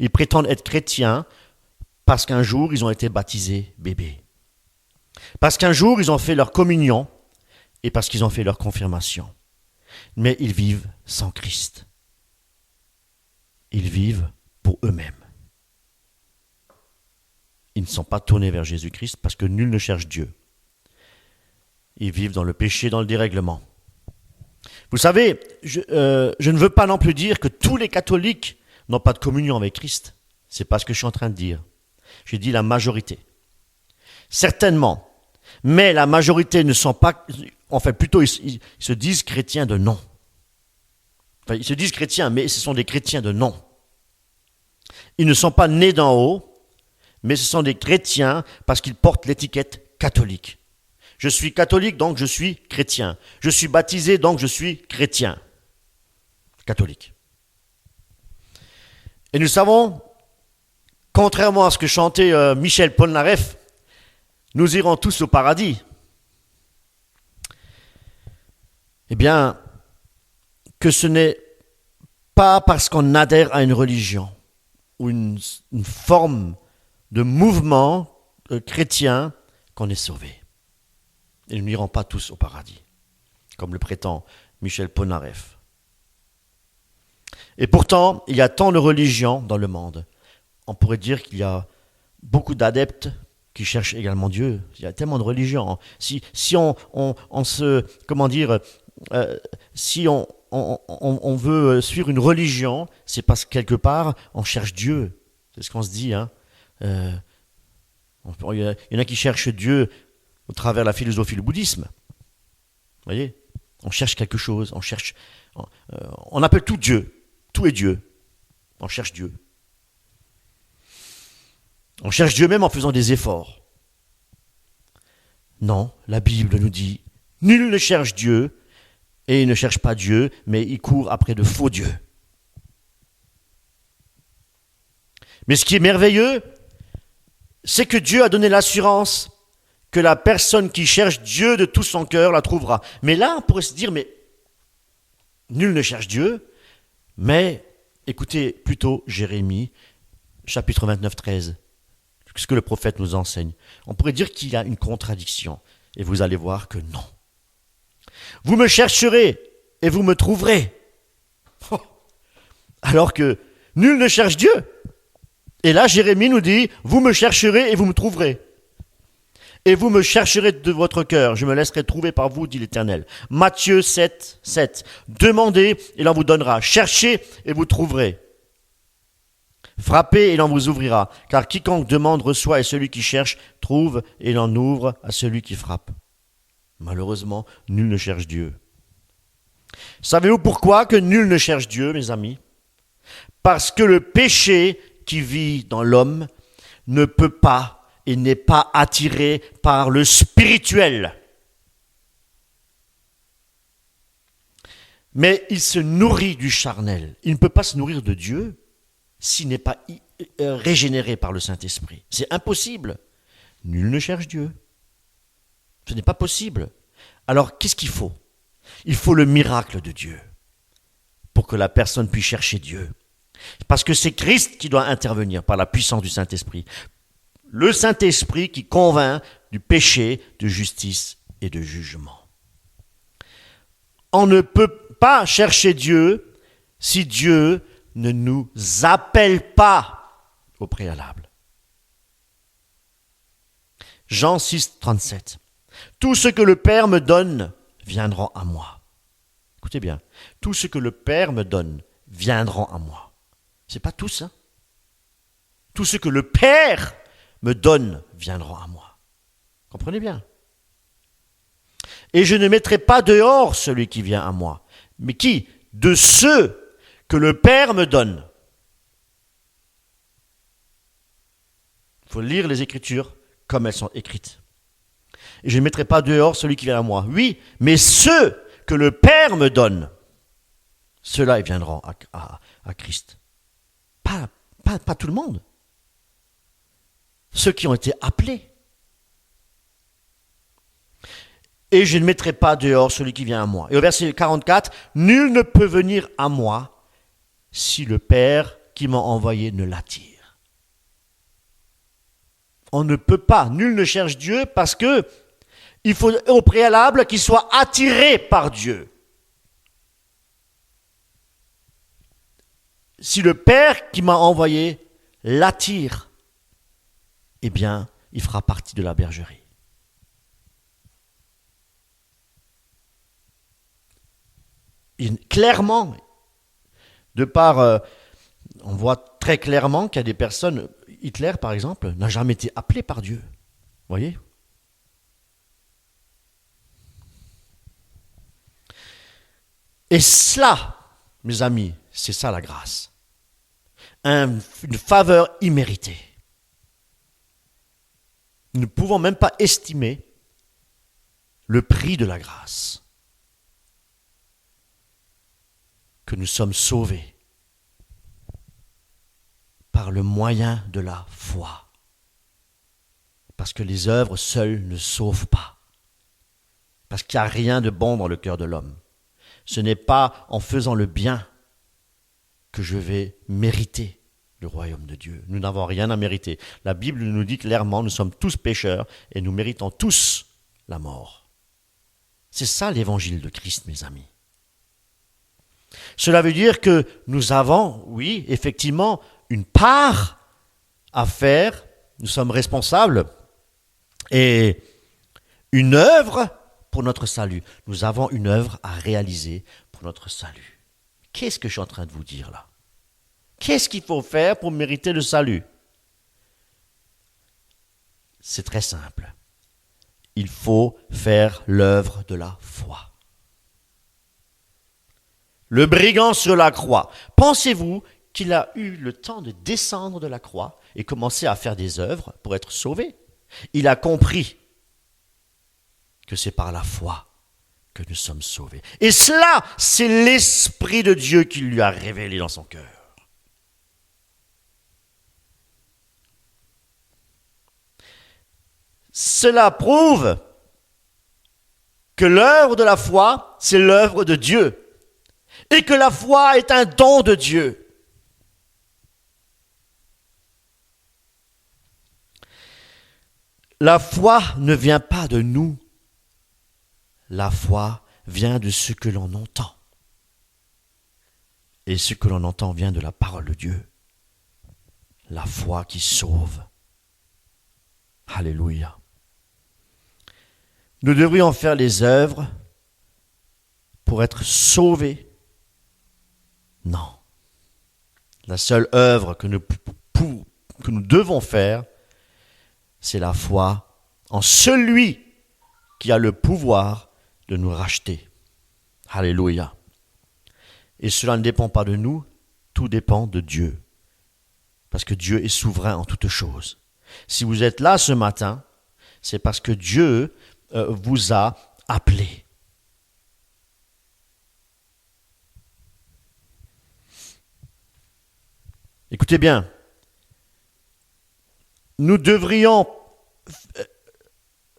Ils prétendent être chrétiens parce qu'un jour ils ont été baptisés bébés. Parce qu'un jour ils ont fait leur communion et parce qu'ils ont fait leur confirmation. Mais ils vivent sans Christ. Ils vivent pour eux-mêmes. Ils ne sont pas tournés vers Jésus-Christ parce que nul ne cherche Dieu. Ils vivent dans le péché, dans le dérèglement. Vous savez, je ne veux pas non plus dire que tous les catholiques n'ont pas de communion avec Christ. C'est pas ce que je suis en train de dire. J'ai dit la majorité. Certainement. Mais la majorité ne sont pas... Enfin, plutôt, ils se disent chrétiens de nom. Enfin, ils se disent chrétiens, mais ce sont des chrétiens de nom. Ils ne sont pas nés d'en haut, mais ce sont des chrétiens parce qu'ils portent l'étiquette catholique. Je suis catholique, donc je suis chrétien. Je suis baptisé, donc je suis chrétien. Catholique. Et nous savons, contrairement à ce que chantait Michel Polnareff, nous irons tous au paradis. Eh bien, que ce n'est pas parce qu'on adhère à une religion ou une forme de mouvement chrétien qu'on est sauvé. Et nous n'irons pas tous au paradis, comme le prétend Michel Polnareff. Et pourtant, il y a tant de religions dans le monde. On pourrait dire qu'il y a beaucoup d'adeptes qui cherchent également Dieu. Il y a tellement de religions. Si on se, comment dire, si on veut suivre une religion, c'est parce que quelque part, on cherche Dieu. C'est ce qu'on se dit. Il y en a qui cherchent Dieu au travers de la philosophie, le bouddhisme. Vous voyez? On cherche quelque chose, on appelle tout Dieu. Tout est Dieu. On cherche Dieu. On cherche Dieu même en faisant des efforts. Non, la Bible nous dit, nul ne cherche Dieu, et il ne cherche pas Dieu, mais il court après de faux dieux. Mais ce qui est merveilleux, c'est que Dieu a donné l'assurance que la personne qui cherche Dieu de tout son cœur la trouvera. Mais là, on pourrait se dire, mais nul ne cherche Dieu, mais écoutez plutôt Jérémie, chapitre 29, 13, ce que le prophète nous enseigne. On pourrait dire qu'il y a une contradiction, et vous allez voir que non. Vous me chercherez et vous me trouverez. Oh. Alors que nul ne cherche Dieu. Et là, Jérémie nous dit, vous me chercherez et vous me trouverez. Et vous me chercherez de votre cœur, je me laisserai trouver par vous, dit l'Éternel. Matthieu 7, 7. Demandez et l'on vous donnera. Cherchez et vous trouverez. Frappez et l'on vous ouvrira. Car quiconque demande reçoit et celui qui cherche trouve et l'on ouvre à celui qui frappe. Malheureusement, nul ne cherche Dieu. Savez-vous pourquoi que nul ne cherche Dieu, mes amis? Parce que le péché qui vit dans l'homme ne peut pas et n'est pas attiré par le spirituel. Mais il se nourrit du charnel. Il ne peut pas se nourrir de Dieu s'il n'est pas régénéré par le Saint-Esprit. C'est impossible. Nul ne cherche Dieu. Ce n'est pas possible. Alors, qu'est-ce qu'il faut? Il faut le miracle de Dieu pour que la personne puisse chercher Dieu. Parce que c'est Christ qui doit intervenir par la puissance du Saint-Esprit. Le Saint-Esprit qui convainc du péché, de justice et de jugement. On ne peut pas chercher Dieu si Dieu ne nous appelle pas au préalable. Jean 6, 37. Tout ce que le Père me donne viendront à moi. Écoutez bien. Tout ce que le Père me donne viendront à moi. C'est pas tous, hein? Tout ce que le Père me donne viendront à moi. Comprenez bien. Et je ne mettrai pas dehors celui qui vient à moi. Mais qui? De ceux que le Père me donne. Il faut lire les Écritures comme elles sont écrites. Et je ne mettrai pas dehors celui qui vient à moi. Oui, mais ceux que le Père me donne, ceux-là, ils viendront à Christ. Pas tout le monde. Ceux qui ont été appelés. Et je ne mettrai pas dehors celui qui vient à moi. Et au verset 44, nul ne peut venir à moi si le Père qui m'a envoyé ne l'attire. On ne peut pas, nul ne cherche Dieu parce que il faut au préalable qu'il soit attiré par Dieu. Si le Père qui m'a envoyé l'attire, eh bien, il fera partie de la bergerie. Clairement, on voit très clairement qu'il y a des personnes, Hitler par exemple, n'a jamais été appelé par Dieu. Vous voyez ? Et cela, mes amis, c'est ça la grâce. Une faveur imméritée. Nous ne pouvons même pas estimer le prix de la grâce. Que nous sommes sauvés par le moyen de la foi. Parce que les œuvres seules ne sauvent pas. Parce qu'il n'y a rien de bon dans le cœur de l'homme. Ce n'est pas en faisant le bien que je vais mériter le royaume de Dieu. Nous n'avons rien à mériter. La Bible nous dit clairement, nous sommes tous pécheurs et nous méritons tous la mort. C'est ça l'évangile de Christ, mes amis. Cela veut dire que nous avons, oui, effectivement, une part à faire. Nous sommes responsables et une œuvre pour notre salut. Nous avons une œuvre à réaliser pour notre salut. Qu'est-ce que je suis en train de vous dire là? Qu'est-ce qu'il faut faire pour mériter le salut? C'est très simple. Il faut faire l'œuvre de la foi. Le brigand sur la croix. Pensez-vous qu'il a eu le temps de descendre de la croix et commencer à faire des œuvres pour être sauvé? Il a compris que c'est par la foi que nous sommes sauvés. Et cela, c'est l'Esprit de Dieu qui lui a révélé dans son cœur. Cela prouve que l'œuvre de la foi, c'est l'œuvre de Dieu. Et que la foi est un don de Dieu. La foi ne vient pas de nous. La foi vient de ce que l'on entend. Et ce que l'on entend vient de la parole de Dieu. La foi qui sauve. Alléluia. Nous devrions faire les œuvres pour être sauvés. Non. La seule œuvre que nous devons faire, c'est la foi en celui qui a le pouvoir de nous racheter. Alléluia. Et cela ne dépend pas de nous, tout dépend de Dieu. Parce que Dieu est souverain en toutes choses. Si vous êtes là ce matin, c'est parce que Dieu vous a appelé. Écoutez bien, nous devrions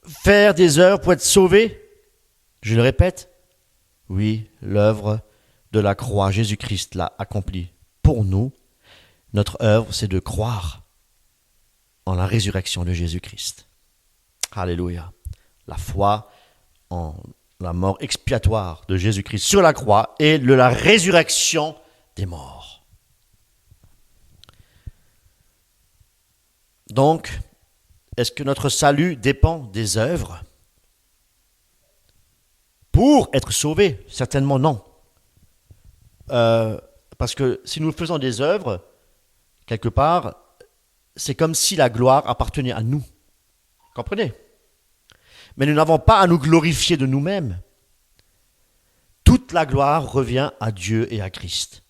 faire des œuvres pour être sauvés. Je le répète, oui, l'œuvre de la croix, Jésus-Christ l'a accomplie pour nous. Notre œuvre, c'est de croire en la résurrection de Jésus-Christ. Alléluia. La foi en la mort expiatoire de Jésus-Christ sur la croix et de la résurrection des morts. Donc, est-ce que notre salut dépend des œuvres? Pour être sauvé, certainement non. Parce que si nous faisons des œuvres, quelque part, c'est comme si la gloire appartenait à nous. Comprenez? Mais nous n'avons pas à nous glorifier de nous-mêmes. Toute la gloire revient à Dieu et à Christ.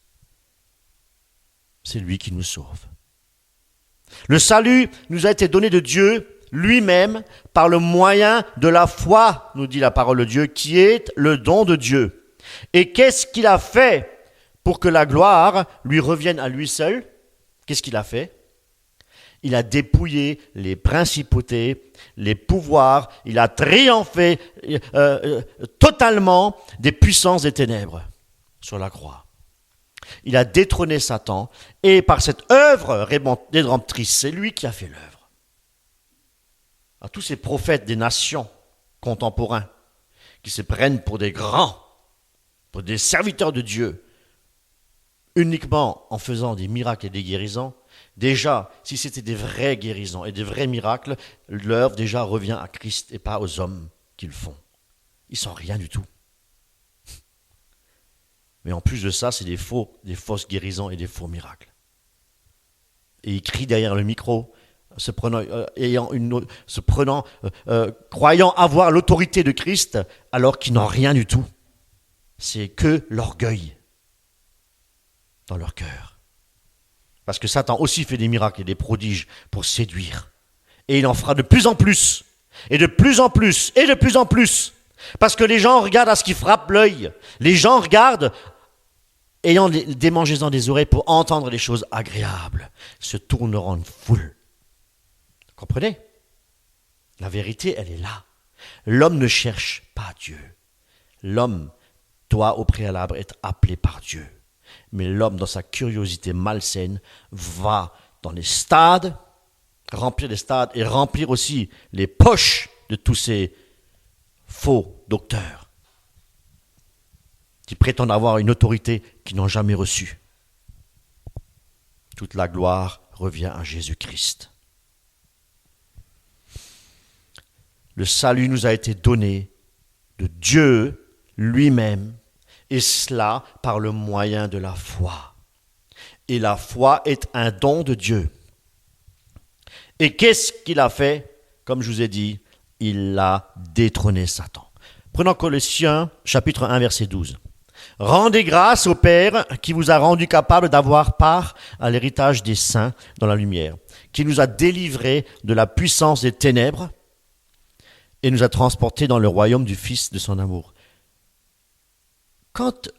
C'est lui qui nous sauve. Le salut nous a été donné de Dieu lui-même par le moyen de la foi, nous dit la parole de Dieu, qui est le don de Dieu. Et qu'est-ce qu'il a fait pour que la gloire lui revienne à lui seul? Qu'est-ce qu'il a fait? Il a dépouillé les principautés, les pouvoirs, il a triomphé totalement des puissances des ténèbres sur la croix. Il a détrôné Satan et par cette œuvre rédemptrice, c'est lui qui a fait l'œuvre. À tous ces prophètes des nations contemporains qui se prennent pour des grands, pour des serviteurs de Dieu, uniquement en faisant des miracles et des guérisons, déjà, si c'était des vraies guérisons et des vrais miracles, l'œuvre déjà revient à Christ et pas aux hommes qui le font. Ils sont rien du tout. Mais en plus de ça, c'est des fausses guérisons et des faux miracles. Et ils crient derrière le micro, croyant avoir l'autorité de Christ, alors qu'ils n'ont rien du tout. C'est que l'orgueil dans leur cœur. Parce que Satan aussi fait des miracles et des prodiges pour séduire. Et il en fera de plus en plus, et de plus en plus, et de plus en plus. Parce que les gens regardent à ce qui frappe l'œil. Les gens regardent, ayant des démangeaisons des oreilles pour entendre les choses agréables, se tourneront une foule. Vous comprenez? La vérité, elle est là. L'homme ne cherche pas Dieu. L'homme doit au préalable être appelé par Dieu. Mais l'homme, dans sa curiosité malsaine, va dans les stades, remplir les stades et remplir aussi les poches de tous ces faux docteurs qui prétendent avoir une autorité qu'ils n'ont jamais reçue. Toute la gloire revient à Jésus-Christ. Le salut nous a été donné de Dieu lui-même, et cela par le moyen de la foi. Et la foi est un don de Dieu. Et qu'est-ce qu'il a fait? Comme je vous ai dit, il a détrôné Satan. Prenons Colossiens, chapitre 1, verset 12. « Rendez grâce au Père qui vous a rendu capable d'avoir part à l'héritage des saints dans la lumière, qui nous a délivrés de la puissance des ténèbres et nous a transportés dans le royaume du Fils de son amour. » Quand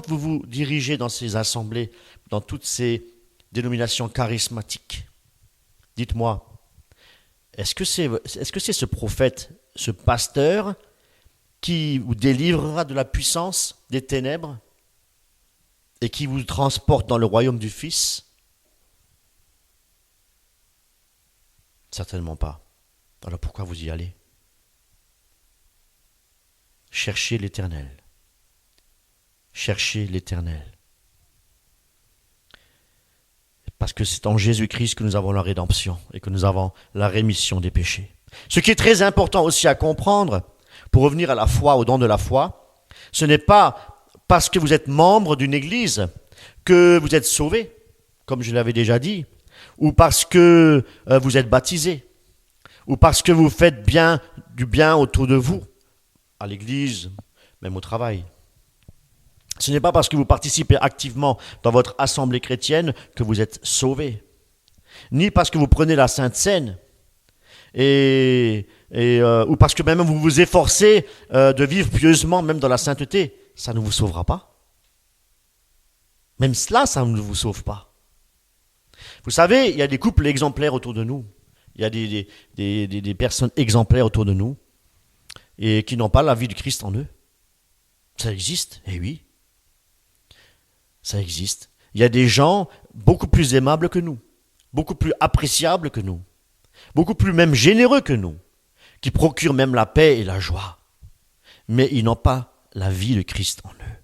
vous vous dirigez dans ces assemblées, dans toutes ces dénominations charismatiques, dites-moi, est-ce que c'est ce prophète, ce pasteur qui vous délivrera de la puissance des ténèbres et qui vous transporte dans le royaume du Fils? Certainement pas. Alors pourquoi vous y allez? cherchez l'Éternel. Cherchez l'Éternel. Parce que c'est en Jésus-Christ que nous avons la rédemption et que nous avons la rémission des péchés. Ce qui est très important aussi à comprendre, pour revenir à la foi, au don de la foi, ce n'est pas parce que vous êtes membre d'une église que vous êtes sauvé, comme je l'avais déjà dit, ou parce que vous êtes baptisé, ou parce que vous faites du bien autour de vous, à l'église, même au travail. Ce n'est pas parce que vous participez activement dans votre assemblée chrétienne que vous êtes sauvé, ni parce que vous prenez la Sainte Seine, ou parce que même vous vous efforcez de vivre pieusement, même dans la sainteté. Ça ne vous sauvera pas. Même cela, ça ne vous sauve pas. Vous savez, il y a des couples exemplaires autour de nous. Il y a des personnes exemplaires autour de nous et qui n'ont pas la vie du Christ en eux. Ça existe, eh oui. Ça existe. Il y a des gens beaucoup plus aimables que nous, beaucoup plus appréciables que nous, beaucoup plus même généreux que nous, qui procurent même la paix et la joie. Mais ils n'ont pas la vie de Christ en eux.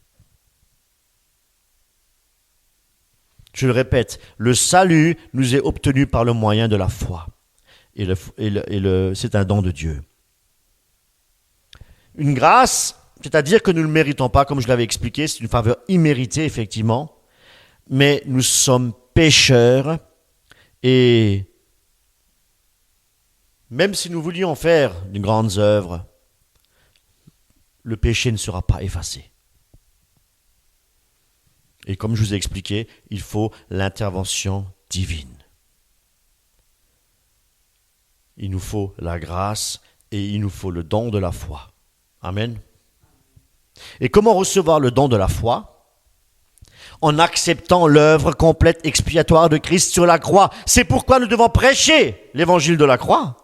Je le répète, le salut nous est obtenu par le moyen de la foi. C'est un don de Dieu. Une grâce, c'est-à-dire que nous ne le méritons pas, comme je l'avais expliqué, c'est une faveur imméritée, effectivement, mais nous sommes pécheurs et même si nous voulions faire de grandes œuvres, le péché ne sera pas effacé. Et comme je vous ai expliqué, il faut l'intervention divine. Il nous faut la grâce et il nous faut le don de la foi. Amen. Et comment recevoir le don de la foi? En acceptant l'œuvre complète expiatoire de Christ sur la croix. C'est pourquoi nous devons prêcher l'évangile de la croix.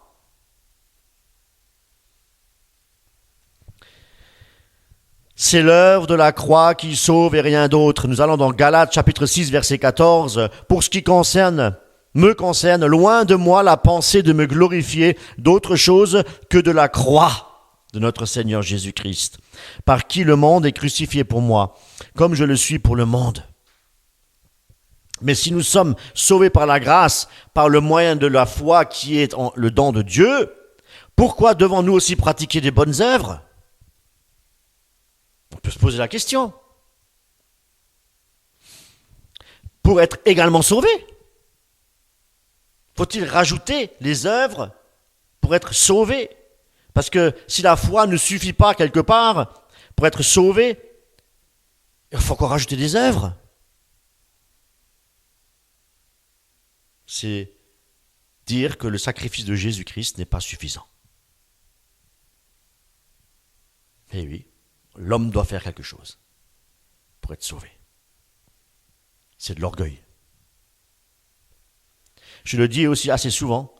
C'est l'œuvre de la croix qui sauve et rien d'autre. Nous allons dans Galates chapitre 6 verset 14. Pour ce qui me concerne, loin de moi la pensée de me glorifier d'autre chose que de la croix de notre Seigneur Jésus-Christ, par qui le monde est crucifié pour moi, comme je le suis pour le monde. Mais si nous sommes sauvés par la grâce, par le moyen de la foi qui est le don de Dieu, pourquoi devons-nous aussi pratiquer des bonnes œuvres? On peut se poser la question. Pour être également sauvé, faut-il rajouter les œuvres pour être sauvé? Parce que si la foi ne suffit pas quelque part pour être sauvé, il faut encore rajouter des œuvres. C'est dire que le sacrifice de Jésus-Christ n'est pas suffisant. Eh oui, l'homme doit faire quelque chose pour être sauvé. C'est de l'orgueil. Je le dis aussi assez souvent,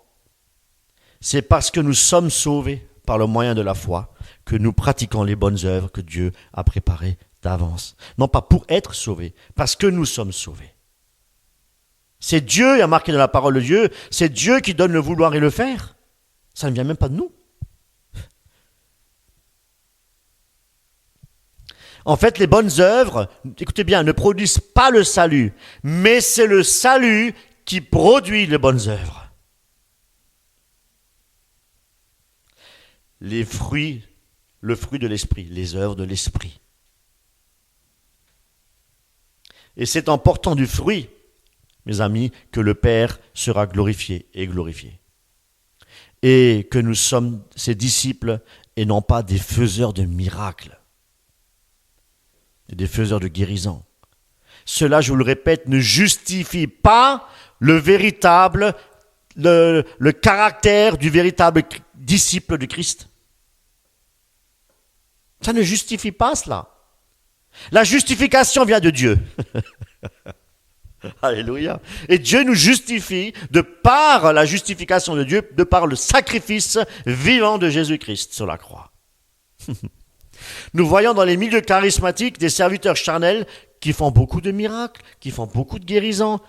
c'est parce que nous sommes sauvés par le moyen de la foi que nous pratiquons les bonnes œuvres que Dieu a préparées d'avance. Non pas pour être sauvés, parce que nous sommes sauvés. C'est Dieu, il y a marqué dans la parole de Dieu, c'est Dieu qui donne le vouloir et le faire. Ça ne vient même pas de nous. En fait, les bonnes œuvres, écoutez bien, ne produisent pas le salut, mais c'est le salut qui produit les bonnes œuvres. Le fruit de l'esprit, les œuvres de l'esprit. Et c'est en portant du fruit, mes amis, que le Père sera glorifié et glorifié. Et que nous sommes ses disciples et non pas des faiseurs de miracles, et des faiseurs de guérison. Cela, je vous le répète, ne justifie pas le caractère du véritable disciple de Christ. Ça ne justifie pas cela. La justification vient de Dieu. Alléluia. Et Dieu nous justifie de par la justification de Dieu, de par le sacrifice vivant de Jésus-Christ sur la croix. Nous voyons dans les milieux charismatiques des serviteurs charnels qui font beaucoup de miracles, qui font beaucoup de guérisons.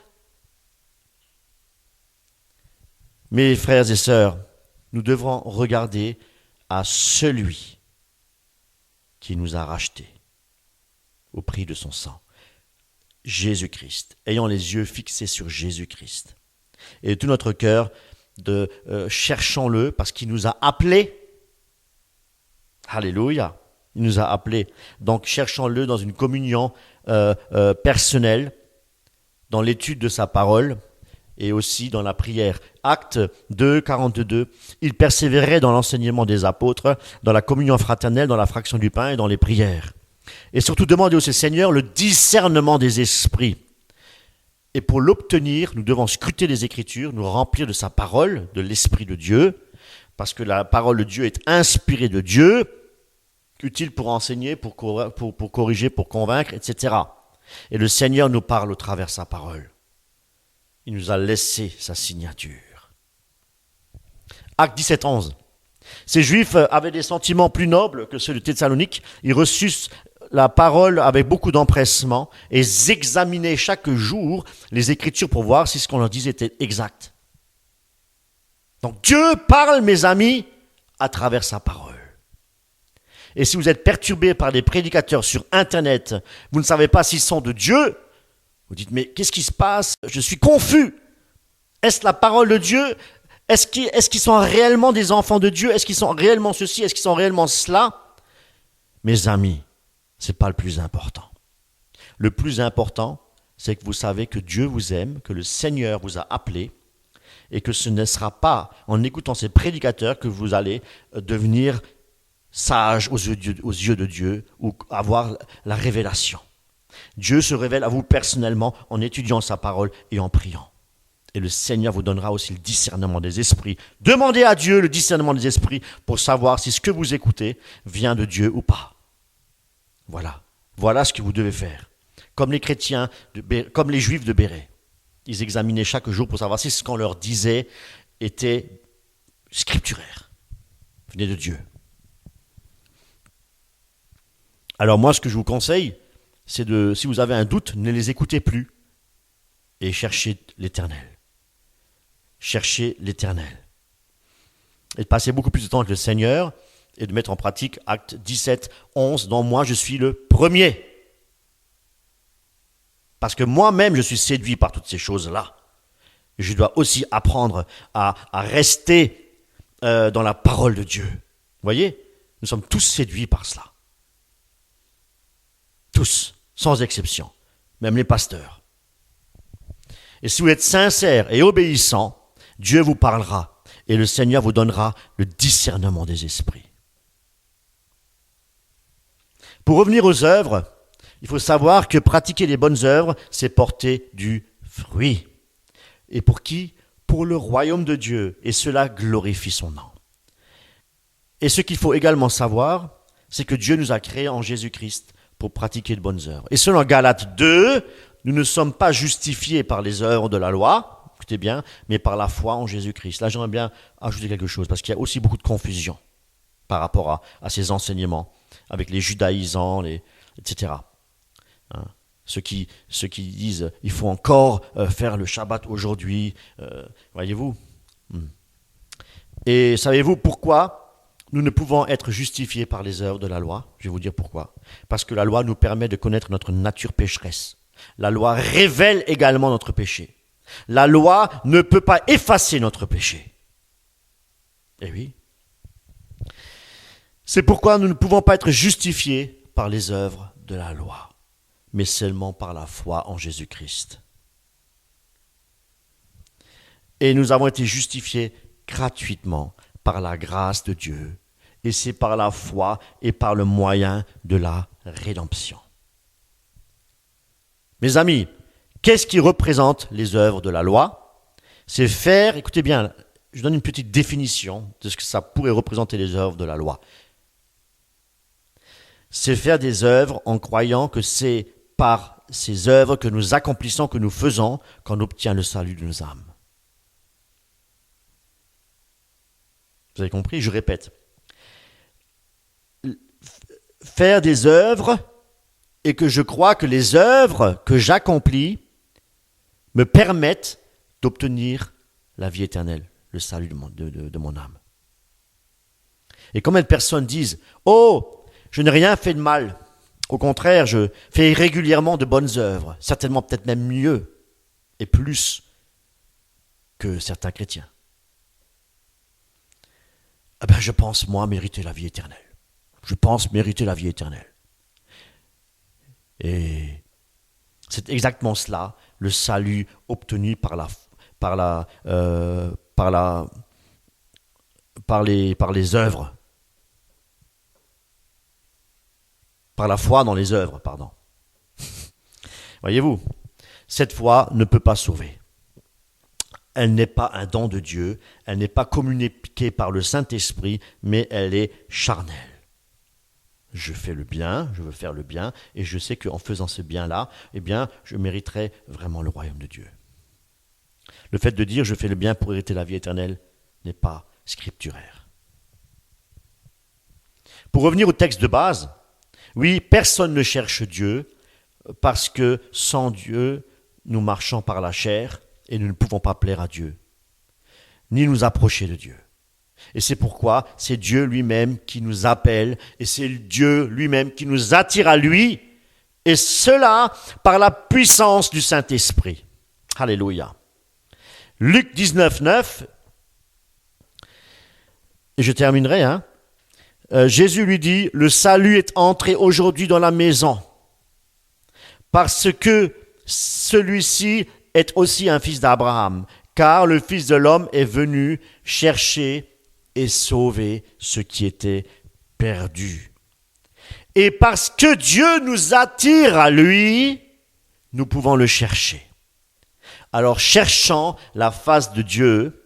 Mes frères et sœurs, nous devrons regarder à celui qui nous a rachetés au prix de son sang. Jésus-Christ, ayant les yeux fixés sur Jésus-Christ. Et de tout notre cœur, cherchons-le parce qu'il nous a appelés. Alléluia, il nous a appelés. Donc cherchons-le dans une communion personnelle, dans l'étude de sa parole et aussi dans la prière. Acte 2, 42, il persévérait dans l'enseignement des apôtres, dans la communion fraternelle, dans la fraction du pain et dans les prières. Et surtout demander au Seigneur le discernement des esprits. Et pour l'obtenir, nous devons scruter les Écritures, nous remplir de sa parole, de l'Esprit de Dieu, parce que la parole de Dieu est inspirée de Dieu, utile pour enseigner, pour corriger, pour convaincre, etc. Et le Seigneur nous parle au travers de sa parole. Il nous a laissé sa signature. Acte 17, 11. Ces Juifs avaient des sentiments plus nobles que ceux de Thessalonique. Ils reçurent la parole avec beaucoup d'empressement et ils examinaient chaque jour les Écritures pour voir si ce qu'on leur disait était exact. Donc Dieu parle, mes amis, à travers sa parole. Et si vous êtes perturbé par des prédicateurs sur Internet, vous ne savez pas s'ils sont de Dieu, vous dites, mais qu'est-ce qui se passe? Je suis confus. Est-ce la parole de Dieu? Est-ce qu'ils sont réellement des enfants de Dieu? Est-ce qu'ils sont réellement ceci? Est-ce qu'ils sont réellement cela? Mes amis, ce n'est pas le plus important. Le plus important, c'est que vous savez que Dieu vous aime, que le Seigneur vous a appelé, et que ce ne sera pas en écoutant ces prédicateurs que vous allez devenir sage aux yeux de Dieu ou avoir la révélation. Dieu se révèle à vous personnellement en étudiant sa parole et en priant. Et le Seigneur vous donnera aussi le discernement des esprits. Demandez à Dieu le discernement des esprits pour savoir si ce que vous écoutez vient de Dieu ou pas. Voilà ce que vous devez faire. Comme les chrétiens, comme les Juifs de Bérée. Ils examinaient chaque jour pour savoir si ce qu'on leur disait était scripturaire, venait de Dieu. Alors moi, ce que je vous conseille, c'est si vous avez un doute, ne les écoutez plus et cherchez l'Éternel. Cherchez l'Éternel. Et de passer beaucoup plus de temps avec le Seigneur et de mettre en pratique Acte 17, 11, dont moi je suis le premier. Parce que moi-même je suis séduit par toutes ces choses-là. Je dois aussi apprendre à rester dans la parole de Dieu. Vous voyez, nous sommes tous séduits par cela. Tous, sans exception, même les pasteurs. Et si vous êtes sincères et obéissants, Dieu vous parlera et le Seigneur vous donnera le discernement des esprits. Pour revenir aux œuvres, il faut savoir que pratiquer les bonnes œuvres, c'est porter du fruit. Et pour qui? Pour le royaume de Dieu, et cela glorifie son nom. Et ce qu'il faut également savoir, c'est que Dieu nous a créés en Jésus-Christ pour pratiquer de bonnes œuvres. Et selon Galates 2, nous ne sommes pas justifiés par les œuvres de la loi, écoutez bien, mais par la foi en Jésus-Christ. Là, j'aimerais bien ajouter quelque chose, parce qu'il y a aussi beaucoup de confusion par rapport à ces enseignements, avec les judaïsants, etc. Hein, ceux qui disent il faut encore faire le Shabbat aujourd'hui, voyez-vous. Et savez-vous pourquoi nous ne pouvons être justifiés par les œuvres de la loi? Je vais vous dire pourquoi. Parce que la loi nous permet de connaître notre nature pécheresse. La loi révèle également notre péché. La loi ne peut pas effacer notre péché. Eh oui. C'est pourquoi nous ne pouvons pas être justifiés par les œuvres de la loi, mais seulement par la foi en Jésus-Christ. Et nous avons été justifiés gratuitement par la grâce de Dieu. Et c'est par la foi et par le moyen de la rédemption. Mes amis, qu'est-ce qui représente les œuvres de la loi? C'est faire, écoutez bien, je donne une petite définition de ce que ça pourrait représenter les œuvres de la loi. C'est faire des œuvres en croyant que c'est par ces œuvres que nous accomplissons, que nous faisons, qu'on obtient le salut de nos âmes. Vous avez compris? Je répète. Faire des œuvres et que je crois que les œuvres que j'accomplis me permettent d'obtenir la vie éternelle, le salut de mon âme. Et combien de personnes disent « Oh, Je n'ai rien fait de mal. Au contraire, je fais régulièrement de bonnes œuvres, certainement peut-être même mieux et plus que certains chrétiens. Eh bien, je pense, moi, mériter la vie éternelle. Je pense mériter la vie éternelle. Et c'est exactement cela, le salut obtenu par les œuvres. Par la foi dans les œuvres, pardon. Voyez-vous, cette foi ne peut pas sauver. Elle n'est pas un don de Dieu, elle n'est pas communiquée par le Saint-Esprit, mais elle est charnelle. Je fais le bien, je veux faire le bien, et je sais qu'en faisant ce bien-là, eh bien, je mériterai vraiment le royaume de Dieu. Le fait de dire je fais le bien pour hériter la vie éternelle n'est pas scripturaire. Pour revenir au texte de base, oui, personne ne cherche Dieu parce que sans Dieu, nous marchons par la chair et nous ne pouvons pas plaire à Dieu, ni nous approcher de Dieu. Et c'est pourquoi c'est Dieu lui-même qui nous appelle et c'est Dieu lui-même qui nous attire à lui, et cela par la puissance du Saint-Esprit. Alléluia. Luc 19, 9, et je terminerai, Jésus lui dit, le salut est entré aujourd'hui dans la maison, parce que celui-ci est aussi un fils d'Abraham, car le Fils de l'homme est venu chercher et sauver ce qui était perdu. Et parce que Dieu nous attire à lui, nous pouvons le chercher. Alors cherchant la face de Dieu,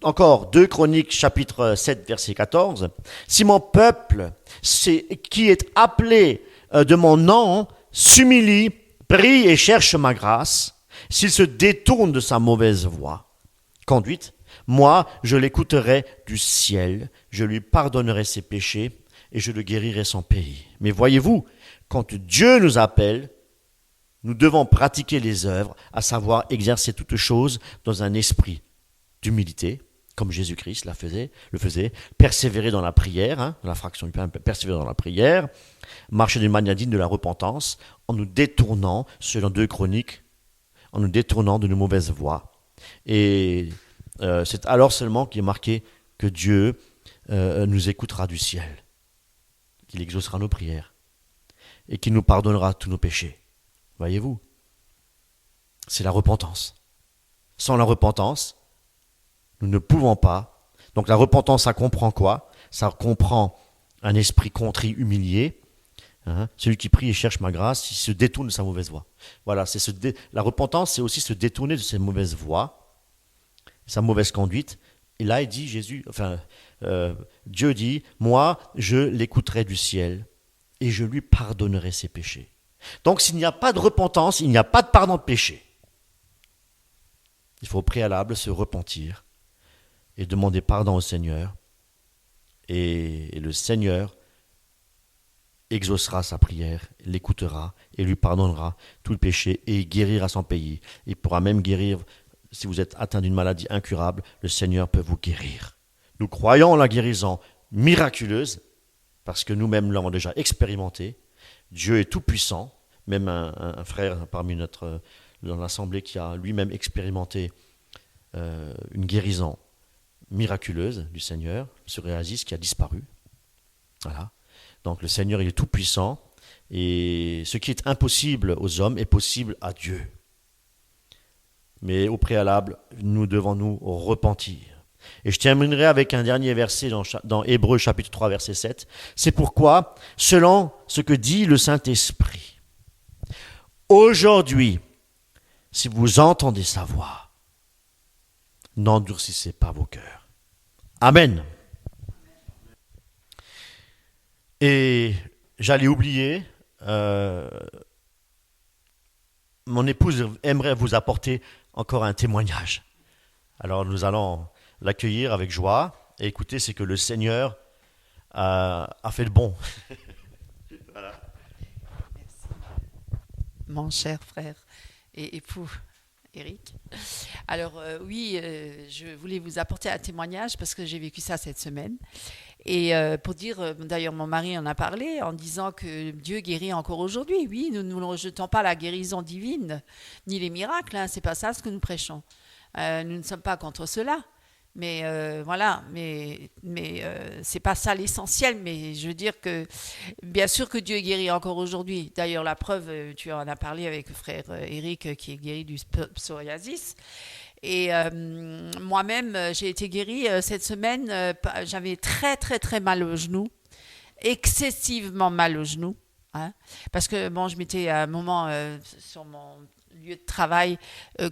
encore 2 Chroniques chapitre 7 verset 14, si mon peuple qui est appelé de mon nom s'humilie, prie et cherche ma grâce, s'il se détourne de sa mauvaise conduite, moi je l'écouterai du ciel, je lui pardonnerai ses péchés et je le guérirai son pays. Mais voyez-vous, quand Dieu nous appelle, nous devons pratiquer les œuvres, à savoir exercer toutes choses dans un esprit d'humilité, comme Jésus-Christ le faisait, persévérer dans la prière, dans la fraction du pain, persévérer dans la prière, marcher d'une manière digne de la repentance, en nous détournant, selon 2 Chroniques, en nous détournant de nos mauvaises voies. Et c'est alors seulement qu'il est marqué que Dieu nous écoutera du ciel, qu'il exaucera nos prières et qu'il nous pardonnera tous nos péchés. Voyez-vous, c'est la repentance. Sans la repentance, nous ne pouvons pas. Donc la repentance, ça comprend quoi? Ça comprend un esprit contrit, humilié. Celui qui prie et cherche ma grâce, il se détourne de sa mauvaise voie. Voilà, la repentance, c'est aussi se détourner de ses mauvaises voies, sa mauvaise conduite. Et là, il dit, Dieu dit, moi, je l'écouterai du ciel et je lui pardonnerai ses péchés. Donc, s'il n'y a pas de repentance, il n'y a pas de pardon de péché. Il faut au préalable se repentir et demander pardon au Seigneur. Et le Seigneur exaucera sa prière, l'écoutera et lui pardonnera tout le péché et guérira son pays. Il pourra même guérir, si vous êtes atteint d'une maladie incurable, le Seigneur peut vous guérir. Nous croyons en la guérison miraculeuse, parce que nous-mêmes l'avons déjà expérimenté. Dieu est tout puissant, même un frère parmi dans l'assemblée qui a lui-même expérimenté une guérison miraculeuse du Seigneur, M. Réazis qui a disparu. Voilà. Donc le Seigneur, il est tout puissant, et ce qui est impossible aux hommes est possible à Dieu. Mais au préalable, nous devons nous repentir. Et je terminerai avec un dernier verset dans Hébreux chapitre 3 verset 7. C'est pourquoi, selon ce que dit le Saint-Esprit, aujourd'hui, si vous entendez sa voix, n'endurcissez pas vos cœurs. Amen. Et j'allais oublier, mon épouse aimerait vous apporter encore un témoignage. Alors nous allons l'accueillir avec joie et écouter ce que le Seigneur a fait de bon. Voilà. Merci. Mon cher frère et époux Eric. Alors je voulais vous apporter un témoignage parce que j'ai vécu ça cette semaine. Et pour dire, d'ailleurs mon mari en a parlé en disant que Dieu guérit encore aujourd'hui. Oui, nous ne rejetons pas la guérison divine, ni les miracles, hein, c'est pas ça ce que nous prêchons. Nous ne sommes pas contre cela. Mais voilà, mais c'est pas ça l'essentiel. Mais je veux dire que bien sûr que Dieu guérit encore aujourd'hui. D'ailleurs, la preuve, tu en as parlé avec le frère Eric qui est guéri du psoriasis. Et moi-même, j'ai été guérie cette semaine. J'avais très très très mal au genou, excessivement mal au genou. Hein, parce que bon, je m'étais à un moment sur mon lieu de travail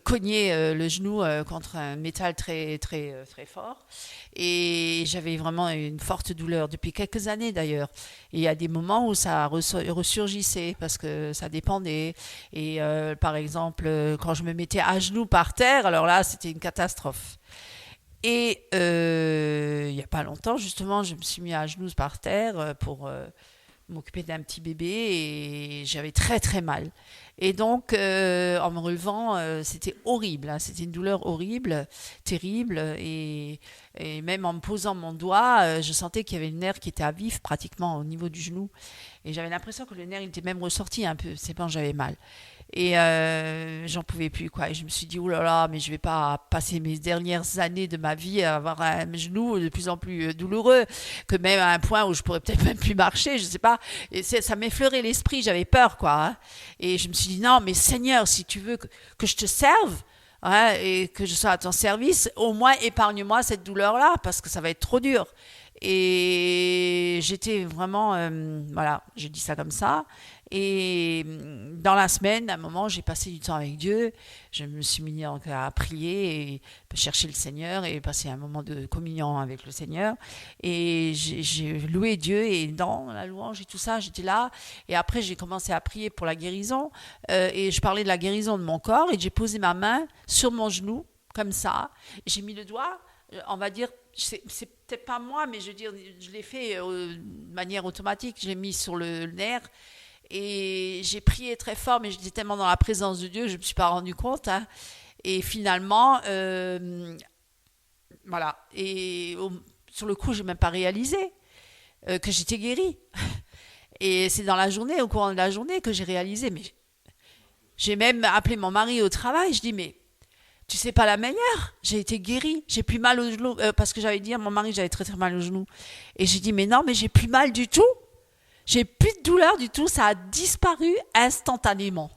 cogné le genou contre un métal très très très fort et j'avais vraiment une forte douleur depuis quelques années d'ailleurs. Et il y a des moments où ça ressurgissait parce que ça dépendait. Et par exemple, quand je me mettais à genoux par terre, alors là, c'était une catastrophe. Et il n'y a pas longtemps, justement, je me suis mis à genoux par terre pour m'occuper d'un petit bébé et j'avais très très mal. Et donc, en me relevant, c'était horrible, hein, c'était une douleur horrible, terrible. Et même en me posant mon doigt, je sentais qu'il y avait le nerf qui était à vif pratiquement au niveau du genou. Et j'avais l'impression que le nerf il était même ressorti un peu, c'est quand j'avais mal. Et j'en pouvais plus, quoi. Et je me suis dit, oh là là, mais je vais pas passer mes dernières années de ma vie à avoir un genou de plus en plus douloureux, que même à un point où je pourrais peut-être même plus marcher, je sais pas. Et ça m'effleurait l'esprit, j'avais peur, quoi. Hein. Et je me suis dit, non, mais Seigneur, si tu veux que je te serve, hein, et que je sois à ton service, au moins épargne-moi cette douleur-là, parce que ça va être trop dur. Et j'étais vraiment, voilà, je dis ça comme ça. Et dans la semaine, à un moment, j'ai passé du temps avec Dieu. Je me suis mis à prier et chercher le Seigneur et passer un moment de communion avec le Seigneur. Et j'ai loué Dieu et dans la louange et tout ça, j'étais là. Et après, j'ai commencé à prier pour la guérison. Et je parlais de la guérison de mon corps et j'ai posé ma main sur mon genou, comme ça. J'ai mis le doigt, on va dire, c'est peut-être pas moi, mais je veux dire, je l'ai fait de manière automatique. Je l'ai mis sur le nerf. Et j'ai prié très fort, mais j'étais tellement dans la présence de Dieu, je ne me suis pas rendu compte. Hein. Et finalement, voilà. Et sur le coup, je n'ai même pas réalisé que j'étais guérie. Et c'est dans la journée, au courant de la journée, que j'ai réalisé. Mais j'ai même appelé mon mari au travail. Je dis, mais tu sais pas la meilleure, j'ai été guérie. J'ai plus mal au genou. Parce que j'avais dit à mon mari, j'avais très très mal au genou. Et j'ai dit, mais non, mais j'ai plus mal du tout. J'ai plus de douleur du tout, ça a disparu instantanément.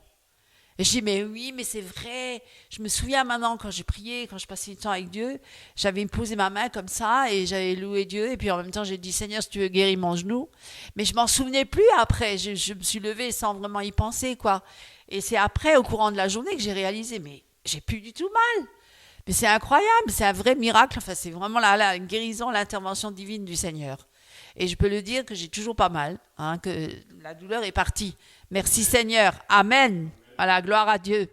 Et je dis, mais oui, mais c'est vrai. Je me souviens maintenant, quand j'ai prié, quand je passais du temps avec Dieu, j'avais posé ma main comme ça et j'avais loué Dieu. Et puis en même temps, j'ai dit, Seigneur, si tu veux guérir mon genou. Mais je m'en souvenais plus après. Je me suis levée sans vraiment y penser, quoi. Et c'est après, au courant de la journée, que j'ai réalisé, mais j'ai plus du tout mal. Mais c'est incroyable, c'est un vrai miracle. Enfin, c'est vraiment la guérison, l'intervention divine du Seigneur. Et je peux le dire que j'ai toujours pas mal, hein, que la douleur est partie. Merci Seigneur. Amen. Voilà, gloire à Dieu.